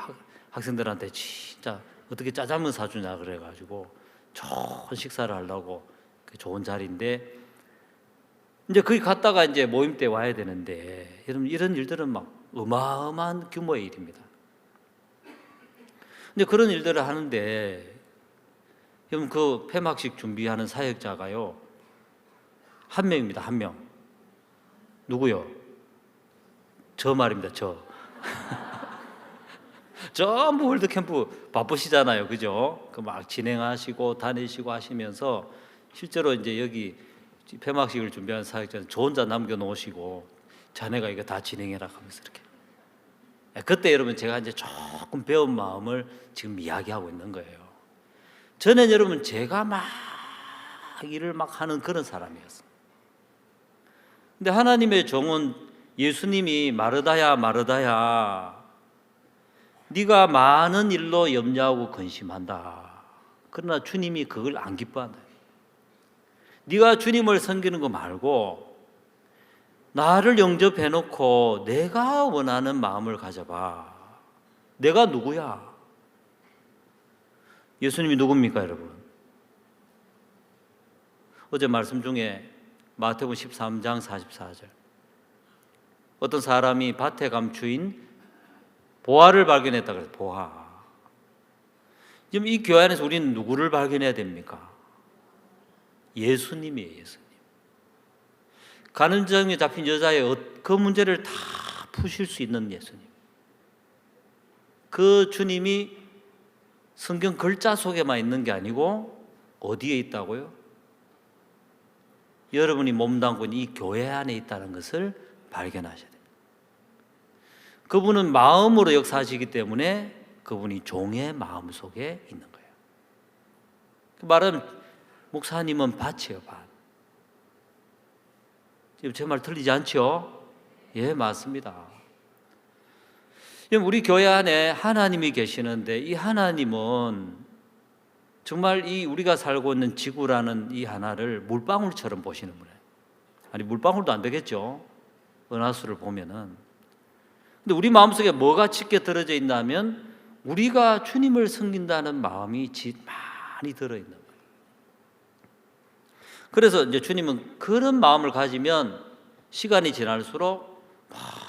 학생들한테 진짜 어떻게 짜장면 사주냐 그래가지고 좋은 식사를 하려고 좋은 자리인데 이제 거기 갔다가 이제 모임 때 와야 되는데 여러분 이런 일들은 막 어마어마한 규모의 일입니다. 근데 그런 일들을 하는데 여러분 그 폐막식 준비하는 사역자가요 1명입니다. 1명. 누구요? 저 말입니다. 저. 전부 월드캠프 바쁘시잖아요. 그죠? 그 막 진행하시고 다니시고 하시면서 실제로 이제 여기 폐막식을 준비하는 사역자는 저 혼자 남겨놓으시고 자네가 이거 다 진행해라 하면서 이렇게. 그때 여러분 제가 이제 조금 배운 마음을 지금 이야기하고 있는 거예요. 전엔 여러분 제가 막 일을 막 하는 그런 사람이었어요. 근데 하나님의 종은 예수님이 마르다야 네가 많은 일로 염려하고 근심한다. 그러나 주님이 그걸 안 기뻐한다. 네가 주님을 섬기는 거 말고 나를 영접해놓고 내가 원하는 마음을 가져봐. 내가 누구야? 예수님이 누굽니까 여러분? 어제 말씀 중에 마태복음 13장 44절 어떤 사람이 밭에 감추인 보화를 발견했다 그래서 보화. 지금 이 교회 안에서 우리는 누구를 발견해야 됩니까? 예수님이에요. 예수님. 간음증에 잡힌 여자의 그 문제를 다 푸실 수 있는 예수님. 그 주님이 성경 글자 속에만 있는 게 아니고 어디에 있다고요? 여러분이 몸담고 있는 이 교회 안에 있다는 것을 발견하셔야 됩니다. 그분은 마음으로 역사하시기 때문에 그분이 종의 마음 속에 있는 거예요. 그 말은 목사님은 밭이에요. 밭. 지금 제 말 틀리지 않죠? 예, 맞습니다. 우리 교회 안에 하나님이 계시는데 이 하나님은 정말 이 우리가 살고 있는 지구라는 이 하나를 물방울처럼 보시는 분이에요. 아니 물방울도 안 되겠죠. 은하수를 보면은. 근데 우리 마음속에 뭐가 짙게 들어져 있냐면 우리가 주님을 섬긴다는 마음이 많이 들어있는 거예요. 그래서 이제 주님은 그런 마음을 가지면 시간이 지날수록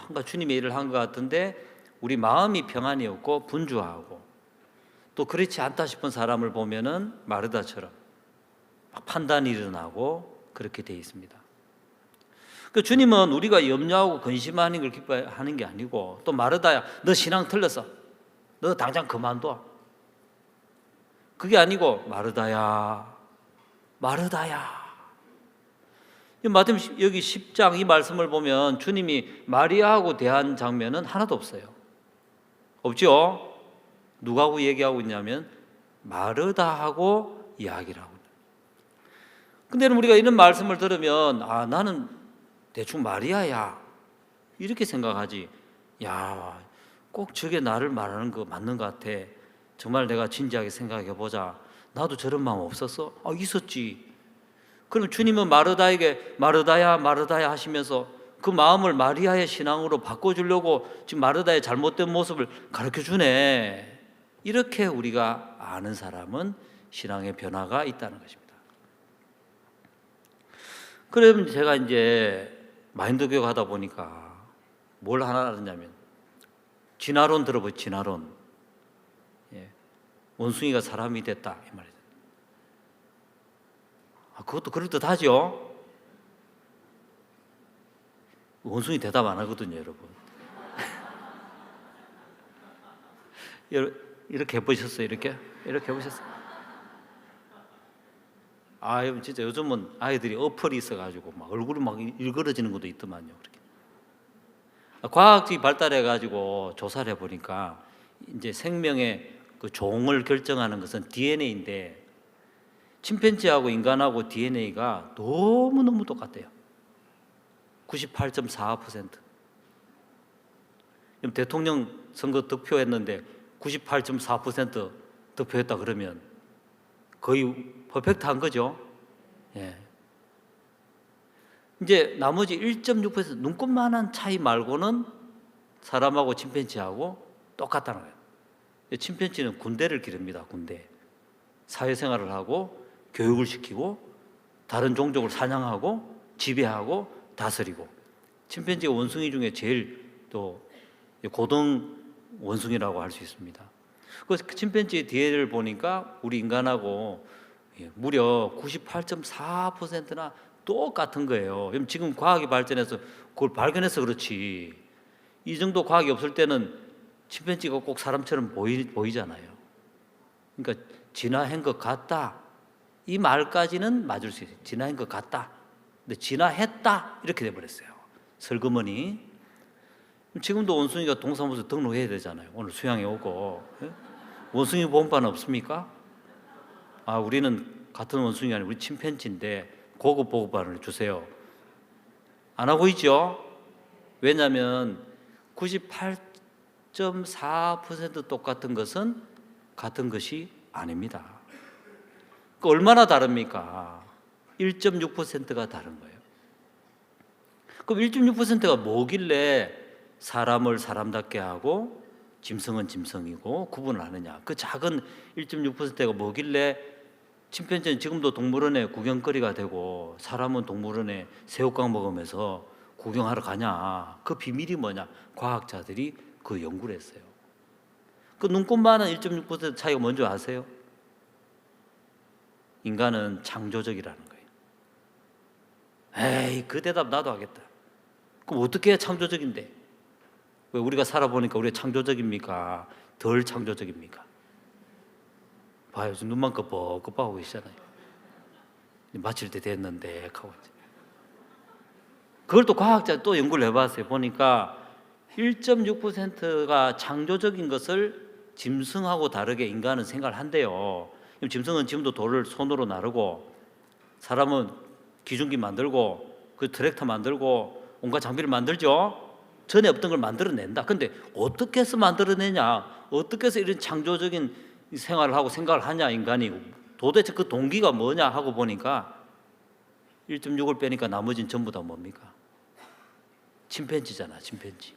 뭔가 주님의 일을 한 것 같은데 우리 마음이 평안이 없고 분주하고 또 그렇지 않다 싶은 사람을 보면은 마르다처럼 막 판단이 일어나고 그렇게 돼 있습니다. 그 주님은 우리가 염려하고 근심하는 걸 기뻐하는 게 아니고 또 마르다야 너 신앙 틀렸어. 너 당장 그만둬. 그게 아니고 마르다야. 마태복음 여기 10장 이 말씀을 보면 주님이 마리아하고 대한 장면은 하나도 없어요. 없죠? 누구하고 얘기하고 있냐면 마르다하고 이야기를 하고 있어요. 근데 우리가 이런 말씀을 들으면 나는 대충 마리아야 이렇게 생각하지. 야, 꼭 저게 나를 말하는 거 맞는 것 같아. 정말 내가 진지하게 생각해 보자. 나도 저런 마음 없었어? 있었지. 그럼 주님은 마르다에게 마르다야 마르다야 하시면서 그 마음을 마리아의 신앙으로 바꿔주려고 지금 마르다의 잘못된 모습을 가르쳐주네. 이렇게 우리가 아는 사람은 신앙의 변화가 있다는 것입니다. 그러면 제가 이제 마인드 교육 하다 보니까 뭘 하나 알았냐면 진화론 들어보죠. 진화론. 예. 원숭이가 사람이 됐다 이 말이죠. 그것도 그럴듯하죠. 원숭이 대답 안 하거든요, 여러분. 이렇게 해보셨어요? 이렇게 해보셨어요? 여러분 진짜 요즘은 아이들이 어플이 있어가지고 막 얼굴이 막 일그러지는 것도 있더만요. 그렇게. 과학이 발달해가지고 조사를 해보니까 이제 생명의 그 종을 결정하는 것은 DNA인데 침팬지하고 인간하고 DNA가 너무너무 똑같대요. 98.4%. 대통령 선거 득표했는데 98.4% 득표했다 그러면 거의 퍼펙트한 거죠. 예. 이제 나머지 1.6% 눈곱만한 차이 말고는 사람하고 침팬지하고 똑같다는 거예요. 침팬지는 군대를 기릅니다. 군대. 사회생활을 하고 교육을 시키고 다른 종족을 사냥하고 지배하고 다스리고. 침팬지가 원숭이 중에 제일 또 고등 원숭이라고 할 수 있습니다. 그 침팬지의 DNA를 보니까 우리 인간하고 무려 98.4%나 똑같은 거예요. 지금 과학이 발전해서 그걸 발견해서 그렇지. 이 정도 과학이 없을 때는 침팬지가 꼭 사람처럼 보이잖아요. 그러니까 진화한 것 같다. 이 말까지는 맞을 수 있어요. 진화한 것 같다. 근데 진화했다 이렇게 돼버렸어요. 슬그머니. 지금도 원숭이가 동사무소 등록해야 되잖아요. 오늘 수양에 오고. 원숭이 보험바는 없습니까? 우리는 같은 원숭이가 아니고 우리 침팬지인데 고급 보험바를 주세요. 안 하고 있죠? 왜냐하면 98.4% 똑같은 것은 같은 것이 아닙니다. 얼마나 다릅니까? 1.6%가 다른 거예요. 그럼 1.6%가 뭐길래 사람을 사람답게 하고 짐승은 짐승이고 구분을 하느냐? 그 작은 1.6%가 뭐길래 침팬지는 지금도 동물원에 구경거리가 되고 사람은 동물원에 새우깡 먹으면서 구경하러 가냐? 그 비밀이 뭐냐? 과학자들이 그 연구를 했어요. 그 눈곱만한 1.6% 차이가 뭔지 아세요? 인간은 창조적이라는 거예요. 에이, 그 대답 나도 하겠다. 그럼 어떻게 해야 창조적인데? 왜 우리가 살아보니까 우리가 창조적입니까? 덜 창조적입니까? 봐요, 눈만 끄뻑끄뻑하고 계시잖아요. 마칠 때 됐는데 하고 이제. 그걸 또 과학자 또 연구를 해봤어요. 보니까 1.6%가 창조적인 것을 짐승하고 다르게 인간은 생각을 한대요. 짐승은 지금도 돌을 손으로 나르고 사람은 기중기 만들고 그 트랙터 만들고 온갖 장비를 만들죠. 전에 없던 걸 만들어낸다. 근데 어떻게 해서 만들어내냐? 어떻게 해서 이런 창조적인 생활을 하고 생각을 하냐 인간이. 도대체 그 동기가 뭐냐 하고 보니까 1.6을 빼니까 나머지는 전부 다 뭡니까? 침팬지잖아. 침팬지.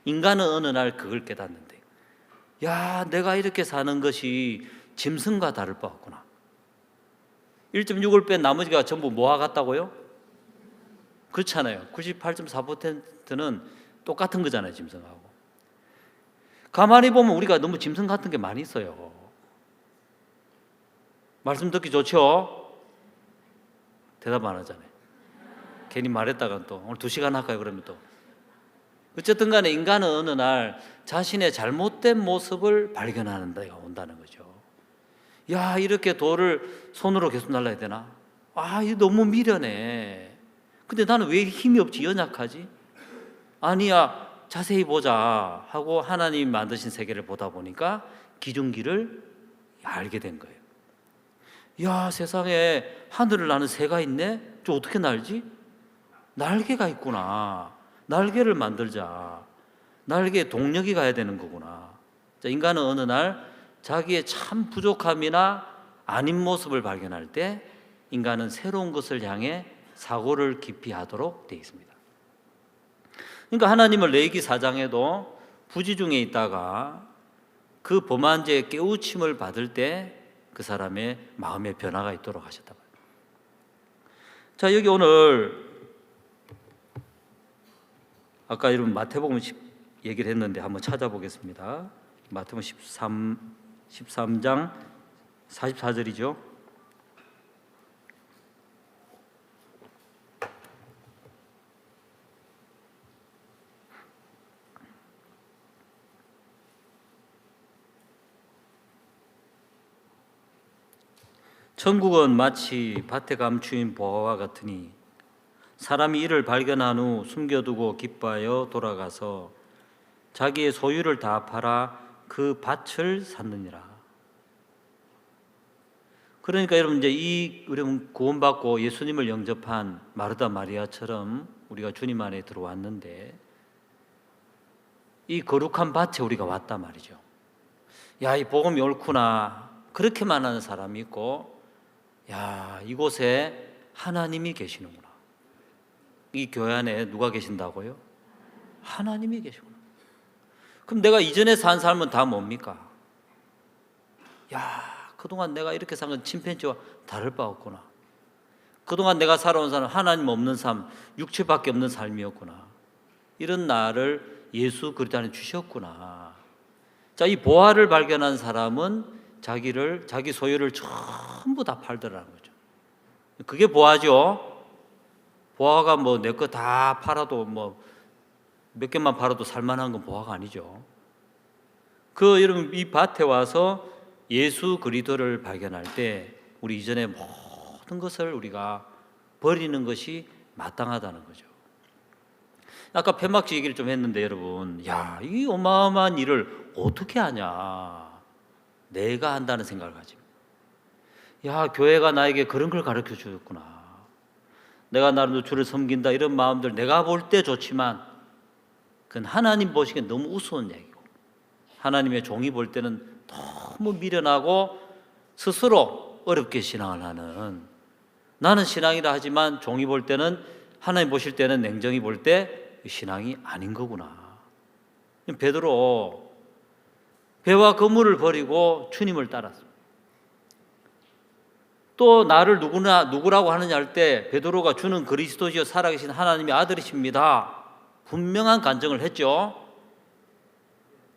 인간은 어느 날 그걸 깨닫는데 야, 내가 이렇게 사는 것이 짐승과 다를 바 없구나. 1.6을 뺀 나머지가 전부 뭐와 같다고요? 그렇잖아요. 98.4%는 똑같은 거잖아요. 짐승하고. 가만히 보면 우리가 너무 짐승 같은 게 많이 있어요. 말씀 듣기 좋죠? 대답 안 하잖아요. 괜히 말했다가 또 오늘 2시간 할까요? 그러면 또. 어쨌든 간에 인간은 어느 날 자신의 잘못된 모습을 발견하는 데가 온다는 거죠. 야, 이렇게 돌을 손으로 계속 날라야 되나? 이거 너무 미련해. 근데 나는 왜 힘이 없지? 연약하지? 아니야, 자세히 보자 하고 하나님이 만드신 세계를 보다 보니까 기중기를 알게 된 거예요. 야, 세상에 하늘을 나는 새가 있네? 저 어떻게 날지? 날개가 있구나. 날개를 만들자. 날개에 동력이 가야 되는 거구나. 자, 인간은 어느 날 자기의 참 부족함이나 아닌 모습을 발견할 때 인간은 새로운 것을 향해 사고를 깊이 하도록 되어 있습니다. 그러니까 하나님은 레위기 4장에도 부지 중에 있다가 그 범한 죄의 깨우침을 받을 때 그 사람의 마음의 변화가 있도록 하셨다. 자, 여기 오늘 아까 여러분 마태복음 얘기를 했는데 한번 찾아보겠습니다. 마태복음 13장 44절이죠. 천국은 마치 밭에 감추인 보화와 같으니 사람이 이를 발견한 후 숨겨두고 기뻐하여 돌아가서 자기의 소유를 다 팔아 그 밭을 샀느니라. 그러니까 여러분 이제 여러분 구원받고 예수님을 영접한 마르다 마리아처럼 우리가 주님 안에 들어왔는데 이 거룩한 밭에 우리가 왔단 말이죠. 야, 이 복음이 옳구나. 그렇게 말하는 사람이 있고, 야, 이곳에 하나님이 계시는구나. 이 교회 안에 누가 계신다고요? 하나님이 계시구나. 그럼 내가 이전에 산 삶은 다 뭡니까? 야, 그동안 내가 이렇게 산 건 침팬지와 다를 바 없구나. 그동안 내가 살아온 삶은 하나님 없는 삶, 육체밖에 없는 삶이었구나. 이런 나를 예수 그리스도 안에 주셨구나. 자, 이 보화를 발견한 사람은 자기 소유를 전부 다 팔더라는 거죠. 그게 보화죠. 보화가 뭐 내 거 다 팔아도 뭐 몇 개만 팔아도 살만한 건 보화가 아니죠. 여러분 이 밭에 와서 예수 그리스도를 발견할 때 우리 이전에 모든 것을 우리가 버리는 것이 마땅하다는 거죠. 아까 폐막지 얘기를 좀 했는데 여러분, 야, 이 어마어마한 일을 어떻게 하냐? 내가 한다는 생각을 가지고, 야, 교회가 나에게 그런 걸 가르쳐 주었구나. 내가 나름대로 주를 섬긴다 이런 마음들 내가 볼 때 좋지만 그건 하나님 보시기엔 너무 우스운 얘기고, 하나님의 종이 볼 때는 너무 미련하고 스스로 어렵게 신앙을 하는, 나는 신앙이라 하지만 종이 볼 때는, 하나님 보실 때는 냉정히 볼 때 신앙이 아닌 거구나. 베드로 배와 그물을 버리고 주님을 따랐습니다. 또 나를 누구라고 하느냐 할 때 베드로가 주는 그리스도시요 살아계신 하나님의 아들이십니다. 분명한 간증을 했죠.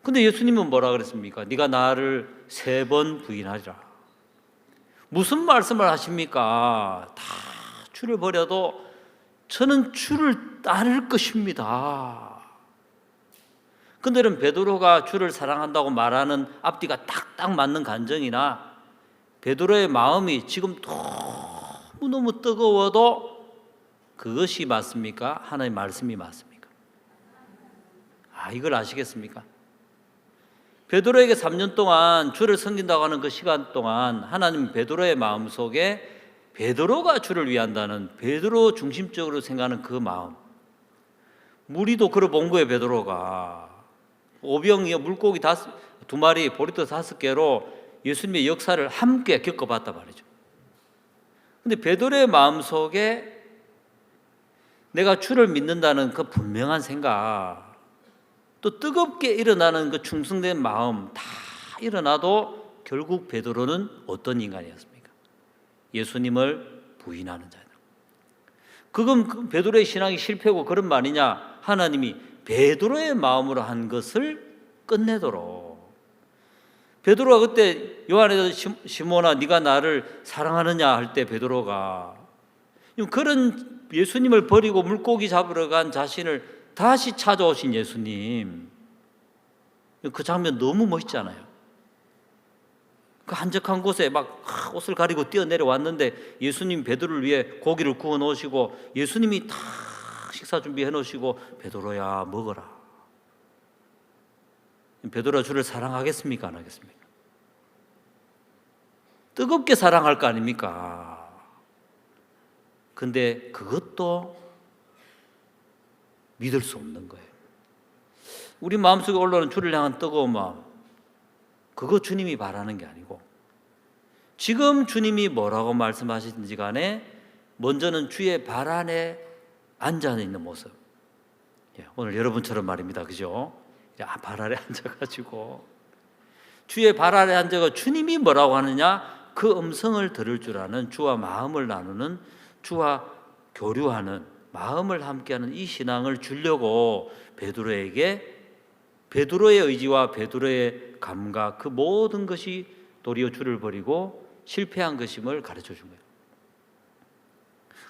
근데 예수님은 뭐라 그랬습니까? 네가 나를 3번 부인하리라. 무슨 말씀을 하십니까? 다 주를 버려도 저는 주를 따를 것입니다. 근데 여러분 베드로가 주를 사랑한다고 말하는 앞뒤가 딱딱 맞는 간증이나 베드로의 마음이 지금 너무너무 뜨거워도 그것이 맞습니까? 하나님의 말씀이 맞습니까? 이걸 아시겠습니까? 베드로에게 3년 동안 주를 섬긴다고 하는 그 시간 동안 하나님 베드로의 마음속에 베드로가 주를 위한다는, 베드로 중심적으로 생각하는 그 마음, 무리도 걸어본 거예요. 베드로가 오병이어 물고기 2마리 보리떡 5개로 예수님의 역사를 함께 겪어봤단 말이죠. 근데 베드로의 마음속에 내가 주를 믿는다는 그 분명한 생각, 또 뜨겁게 일어나는 그 충성된 마음 다 일어나도 결국 베드로는 어떤 인간이었습니까? 예수님을 부인하는 자들. 그건 베드로의 신앙이 실패고 그런 말이냐? 하나님이 베드로의 마음으로 한 것을 끝내도록. 베드로가 그때 요한에서 시몬아 네가 나를 사랑하느냐 할 때 베드로가 그런 예수님을 버리고 물고기 잡으러 간 자신을 다시 찾아오신 예수님, 그 장면 너무 멋있잖아요. 그 한적한 곳에 막 옷을 가리고 뛰어내려왔는데 예수님 베드로를 위해 고기를 구워 놓으시고 예수님이 다 식사 준비해 놓으시고 베드로야 먹어라. 베드로가 주를 사랑하겠습니까? 안 하겠습니까? 뜨겁게 사랑할 거 아닙니까? 근데 그것도 믿을 수 없는 거예요. 우리 마음속에 올라오는 주를 향한 뜨거운 마음, 그거 주님이 바라는 게 아니고 지금 주님이 뭐라고 말씀하시든지 간에 먼저는 주의 발 안에 앉아 있는 모습. 오늘 여러분처럼 말입니다. 그죠? 발 아래 앉아가지고 주의 발 아래 앉아가 주님이 뭐라고 하느냐 그 음성을 들을 줄 아는, 주와 마음을 나누는, 주와 교류하는, 마음을 함께하는 이 신앙을 주려고 베드로에게 베드로의 의지와 베드로의 감각, 그 모든 것이 도리어 주를 버리고 실패한 것임을 가르쳐 준 거예요.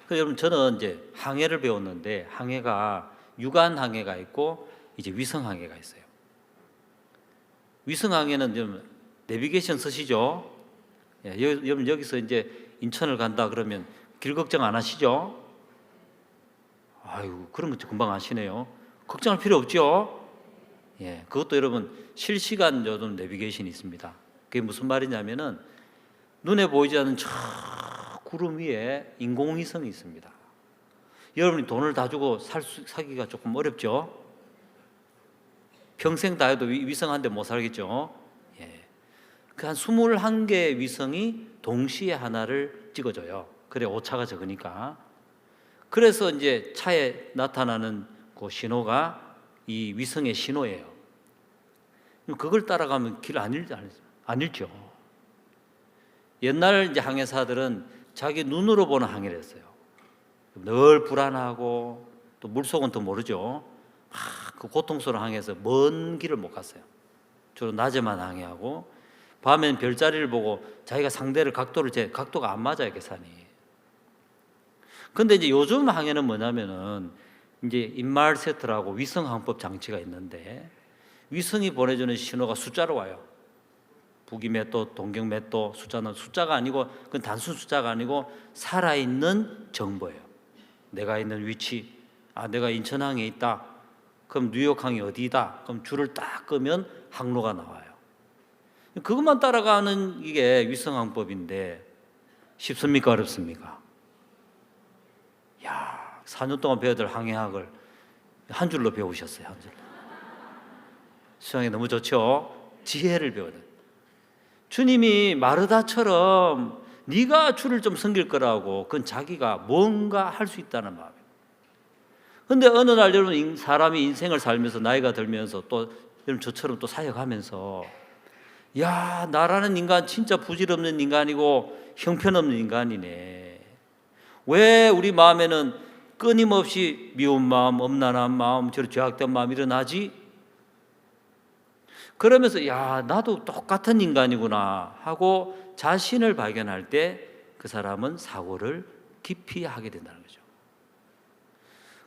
그래서 여러분, 저는 이제 항해를 배웠는데 항해가 유관 항해가 있고 이제 위성 항해가 있어요. 위성 항해는 좀 내비게이션 쓰시죠? 여러분 여기서 이제 인천을 간다 그러면 길 걱정 안 하시죠? 아유, 그런 거 금방 아시네요. 걱정할 필요 없죠? 그것도 여러분 실시간 요즘 내비게이션이 있습니다. 그게 무슨 말이냐면은 눈에 보이지 않는 저 구름 위에 인공위성이 있습니다. 여러분이 돈을 다 주고 사기가 조금 어렵죠? 평생 다 해도 위성 한 대 못 살겠죠? 그 한 21개의 위성이 동시에 하나를 찍어줘요. 그래 오차가 적으니까. 그래서 이제 차에 나타나는 그 신호가 이 위성의 신호예요. 그걸 따라가면 길 안 잃죠. 옛날 이제 항해사들은 자기 눈으로 보는 항해를 했어요. 늘 불안하고 또 물속은 더 모르죠. 그 고통스러운 항해에서 먼 길을 못 갔어요. 주로 낮에만 항해하고 밤엔 별자리를 보고 자기가 상대를 각도가 안 맞아요, 계산이. 근데 이제 요즘 항해는 뭐냐면은 이제 인마르세트라고 위성 항법 장치가 있는데 위성이 보내주는 신호가 숫자로 와요. 북위 몇 도, 동경 몇 도, 숫자가 아니고 그건 단순 숫자가 아니고 살아있는 정보예요. 내가 있는 위치, 내가 인천항에 있다. 그럼 뉴욕항이 어디다? 그럼 줄을 딱 끄면 항로가 나와요. 그것만 따라가는 이게 위성항법인데 쉽습니까? 어렵습니까? 4년 동안 배워야 될 항해학을 한 줄로 배우셨어요. 한 줄로. 수양이 너무 좋죠? 지혜를 배워야 돼요. 주님이 마르다처럼 네가 주를 좀 섬길 거라고 그건 자기가 뭔가 할 수 있다는 마음이에요. 근데 어느 날 여러분 사람이 인생을 살면서 나이가 들면서 또 여러분 저처럼 또 사역하면서 나라는 인간 진짜 부질없는 인간이고 형편없는 인간이네. 왜 우리 마음에는 끊임없이 미운 마음, 엄난한 마음, 저런 죄악된 마음이 일어나지? 그러면서 나도 똑같은 인간이구나 하고 자신을 발견할 때 그 사람은 사고를 깊이 하게 된다는 거죠.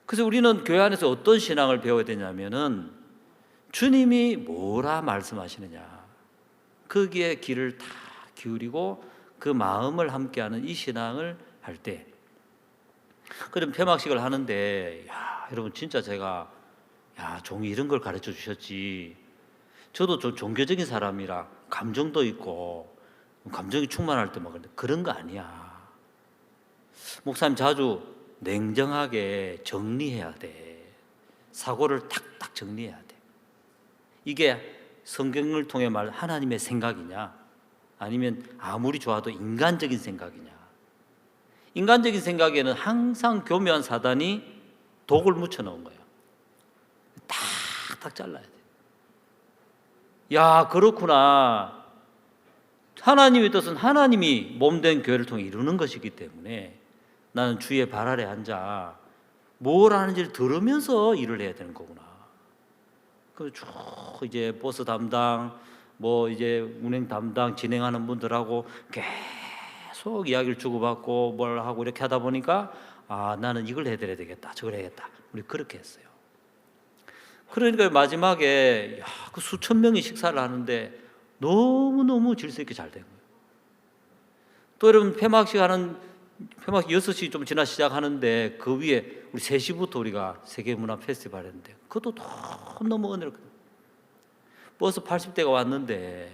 그래서 우리는 교회 안에서 어떤 신앙을 배워야 되냐면은 주님이 뭐라 말씀하시느냐 거기에 귀를 다 기울이고 그 마음을 함께하는 이 신앙을 할 때, 그럼 폐막식을 하는데 여러분 진짜 제가 종이 이런 걸 가르쳐 주셨지. 저도 좀 종교적인 사람이라 감정도 있고 감정이 충만할 때 막 그런 거 아니야. 목사님 자주 냉정하게 정리해야 돼. 사고를 탁탁 정리해야 돼. 이게 성경을 통해 말 하나님의 생각이냐 아니면 아무리 좋아도 인간적인 생각이냐. 인간적인 생각에는 항상 교묘한 사단이 독을 묻혀 놓은 거예요. 탁탁 잘라야 돼. 그렇구나. 하나님의 뜻은 하나님이 몸된 교회를 통해 이루는 것이기 때문에 나는 주의 발 아래 앉아 뭘 하는지를 들으면서 일을 해야 되는 거구나. 그 쭉 이제 버스 담당, 이제 운행 담당 진행하는 분들하고 계속 이야기를 주고받고 뭘 하고 이렇게 하다 보니까 나는 이걸 해드려야 되겠다, 저걸 해야겠다. 우리 그렇게 했어요. 그러니까 마지막에 그 수천 명이 식사를 하는데 너무너무 질서 있게 잘 된 거예요. 또 여러분 폐막식 6시 좀 지나 시작하는데 그 위에 우리 3시부터 우리가 세계문화 페스티벌 했는데 그것도 너무 은혜롭거든요. 버스 80대가 왔는데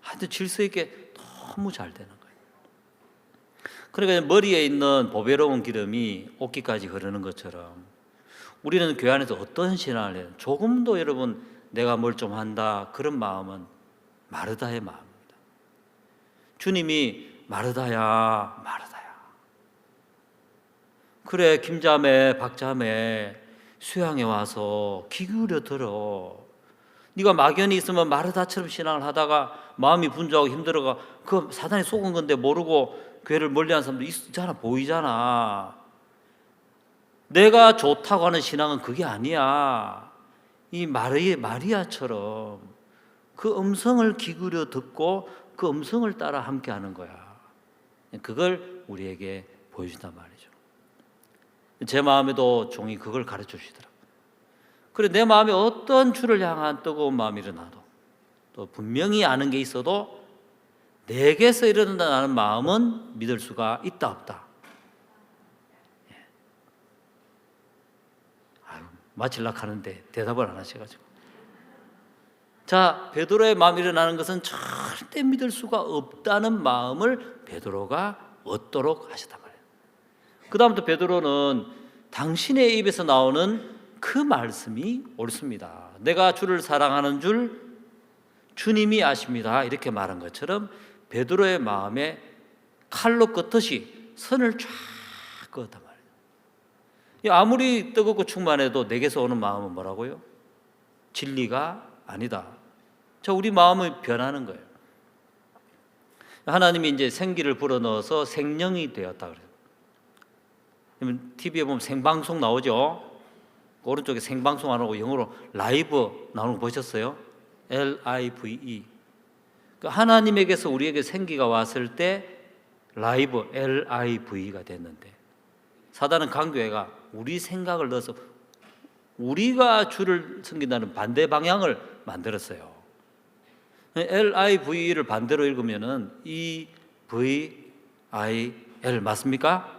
하여튼 질서 있게 너무 잘 되는 거예요. 그러니까 머리에 있는 보배로운 기름이 옷깃까지 흐르는 것처럼 우리는 교회 안에서 어떤 신앙을 해요? 조금도 여러분 내가 뭘 좀 한다 그런 마음은 마르다의 마음입니다. 주님이 마르다야, 마르다야. 그래, 김자매, 박자매, 수양에 와서 귀 기울여 들어. 네가 막연히 있으면 마르다처럼 신앙을 하다가 마음이 분주하고 힘들어가 그 사단이 속은 건데 모르고 교회를 멀리하는 사람도 있잖아, 보이잖아. 내가 좋다고 하는 신앙은 그게 아니야. 이 마리아처럼 그 음성을 귀 기울여 듣고 그 음성을 따라 함께하는 거야. 그걸 우리에게 보여준단 말이죠. 제 마음에도 종이 그걸 가르쳐 주시더라고요. 그래, 내 마음에 어떤 주를 향한 뜨거운 마음이 일어나도 또 분명히 아는 게 있어도 내게서 일어난다는 마음은 믿을 수가 있다 없다. 마치려고 하는데 대답을 안 하셔가지고. 자, 베드로의 마음이 일어나는 것은 절대 믿을 수가 없다는 마음을 베드로가 얻도록 하셨단 말이에요. 그 다음부터 베드로는 당신의 입에서 나오는 그 말씀이 옳습니다. 내가 주를 사랑하는 줄 주님이 아십니다. 이렇게 말한 것처럼 베드로의 마음에 칼로 끄듯이 선을 쫙 그었단 말이에요. 아무리 뜨겁고 충만해도 내게서 오는 마음은 뭐라고요? 진리가 아니다. 자, 우리 마음이 변하는 거예요. 하나님이 이제 생기를 불어넣어서 생명이 되었다 그래요. TV에 보면 생방송 나오죠. 오른쪽에 생방송 안 하고 영어로 라이브 나오는 거 보셨어요? LIVE. 하나님에게서 우리에게 생기가 왔을 때 라이브 LIV가 됐는데 사단은 강교회가 우리 생각을 넣어서 우리가 주를 섬긴다는 반대 방향을 만들었어요. LIV를 반대로 읽으면은 EVIL 맞습니까?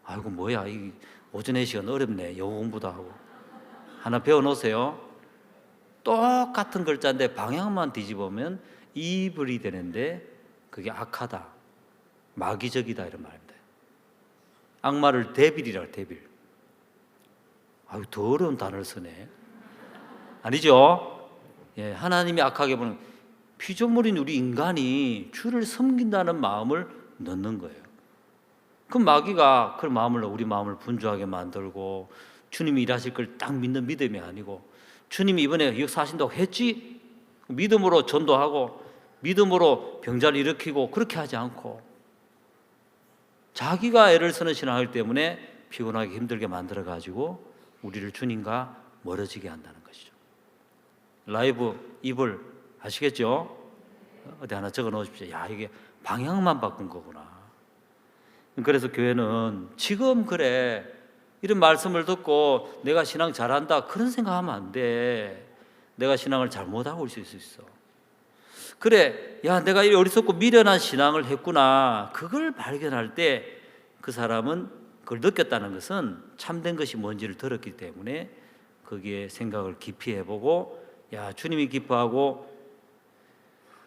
아이고 뭐야, 이 오전에 시간 어렵네. 영어 공부도 하고 하나 배워놓으세요. 똑같은 글자인데 방향만 뒤집으면 이불이 되는데 그게 악하다, 마귀적이다 이런 말입니다. 악마를 데빌이라고, 데빌. 아유, 더 어려운 단어를 쓰네. 아니죠? 예, 하나님이 악하게 보는 피조물인 우리 인간이 주를 섬긴다는 마음을 넣는 거예요. 그 마귀가 그 마음을, 우리 마음을 분주하게 만들고 주님이 일하실 걸 딱 믿는 믿음이 아니고 주님이 이번에 역사하신다고 했지? 믿음으로 전도하고 믿음으로 병자를 일으키고 그렇게 하지 않고 자기가 애를 쓰는 신앙이기 때문에 피곤하게 힘들게 만들어가지고 우리를 주님과 멀어지게 한다는 것이죠. 라이브 입을 아시겠죠? 어디 하나 적어 놓으십시오. 야, 이게 방향만 바꾼 거구나. 그래서 교회는 지금 그래 이런 말씀을 듣고 내가 신앙 잘한다 그런 생각하면 안 돼. 내가 신앙을 잘못하고 있을 수 있어. 그래, 야, 내가 이 어리석고 미련한 신앙을 했구나. 그걸 발견할 때 그 사람은 그걸 느꼈다는 것은 참된 것이 뭔지를 들었기 때문에 거기에 생각을 깊이 해보고, 야, 주님이 기뻐하고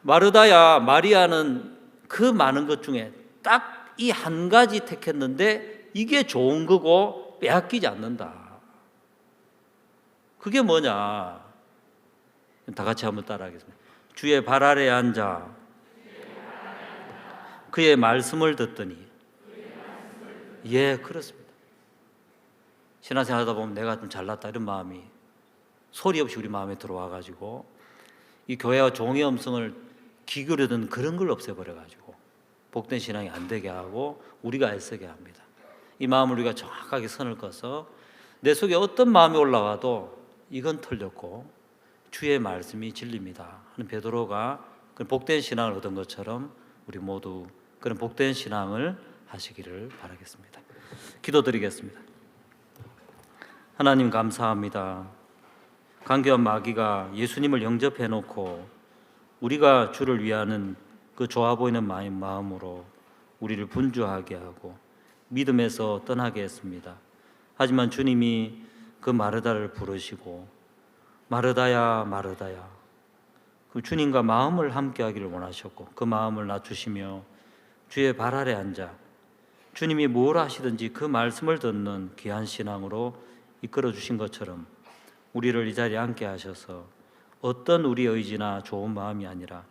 마르다야, 마리아는 그 많은 것 중에 딱 이 한 가지 택했는데 이게 좋은 거고 빼앗기지 않는다. 그게 뭐냐? 다 같이 한번 따라하겠습니다. 주의 발 아래에 앉아 그의 말씀을 듣더니. 예, 그렇습니다. 신앙생활 하다 보면 내가 좀 잘났다 이런 마음이 소리 없이 우리 마음에 들어와 가지고 이 교회와 종의 음성을 귀 기울여 듣는 그런 걸 없애버려 가지고 복된 신앙이 안 되게 하고 우리가 애쓰게 합니다. 이 마음을 우리가 정확하게 선을 꺼서 내 속에 어떤 마음이 올라와도 이건 틀렸고 주의 말씀이 진리입니다 하는 베드로가 그런 복된 신앙을 얻은 것처럼 우리 모두 그런 복된 신앙을 하시기를 바라겠습니다. 기도드리겠습니다. 하나님 감사합니다. 강교한 마귀가 예수님을 영접해 놓고 우리가 주를 위하는 그 좋아 보이는 마음으로 우리를 분주하게 하고 믿음에서 떠나게 했습니다. 하지만 주님이 그 마르다를 부르시고 마르다야, 마르다야, 그 주님과 마음을 함께하기를 원하셨고 그 마음을 낮추시며 주의 발 아래 앉아 주님이 뭘 하시든지 그 말씀을 듣는 귀한 신앙으로 이끌어 주신 것처럼 우리를 이 자리에 앉게 하셔서 어떤 우리의 의지나 좋은 마음이 아니라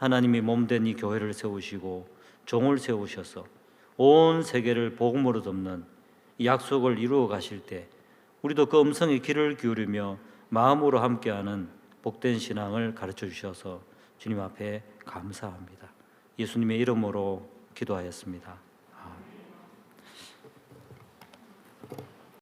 하나님이 몸된 이 교회를 세우시고 종을 세우셔서 온 세계를 복음으로 덮는 이 약속을 이루어 가실 때 우리도 그 음성에 귀를 기울이며 마음으로 함께하는 복된 신앙을 가르쳐 주셔서 주님 앞에 감사합니다. 예수님의 이름으로 기도하였습니다.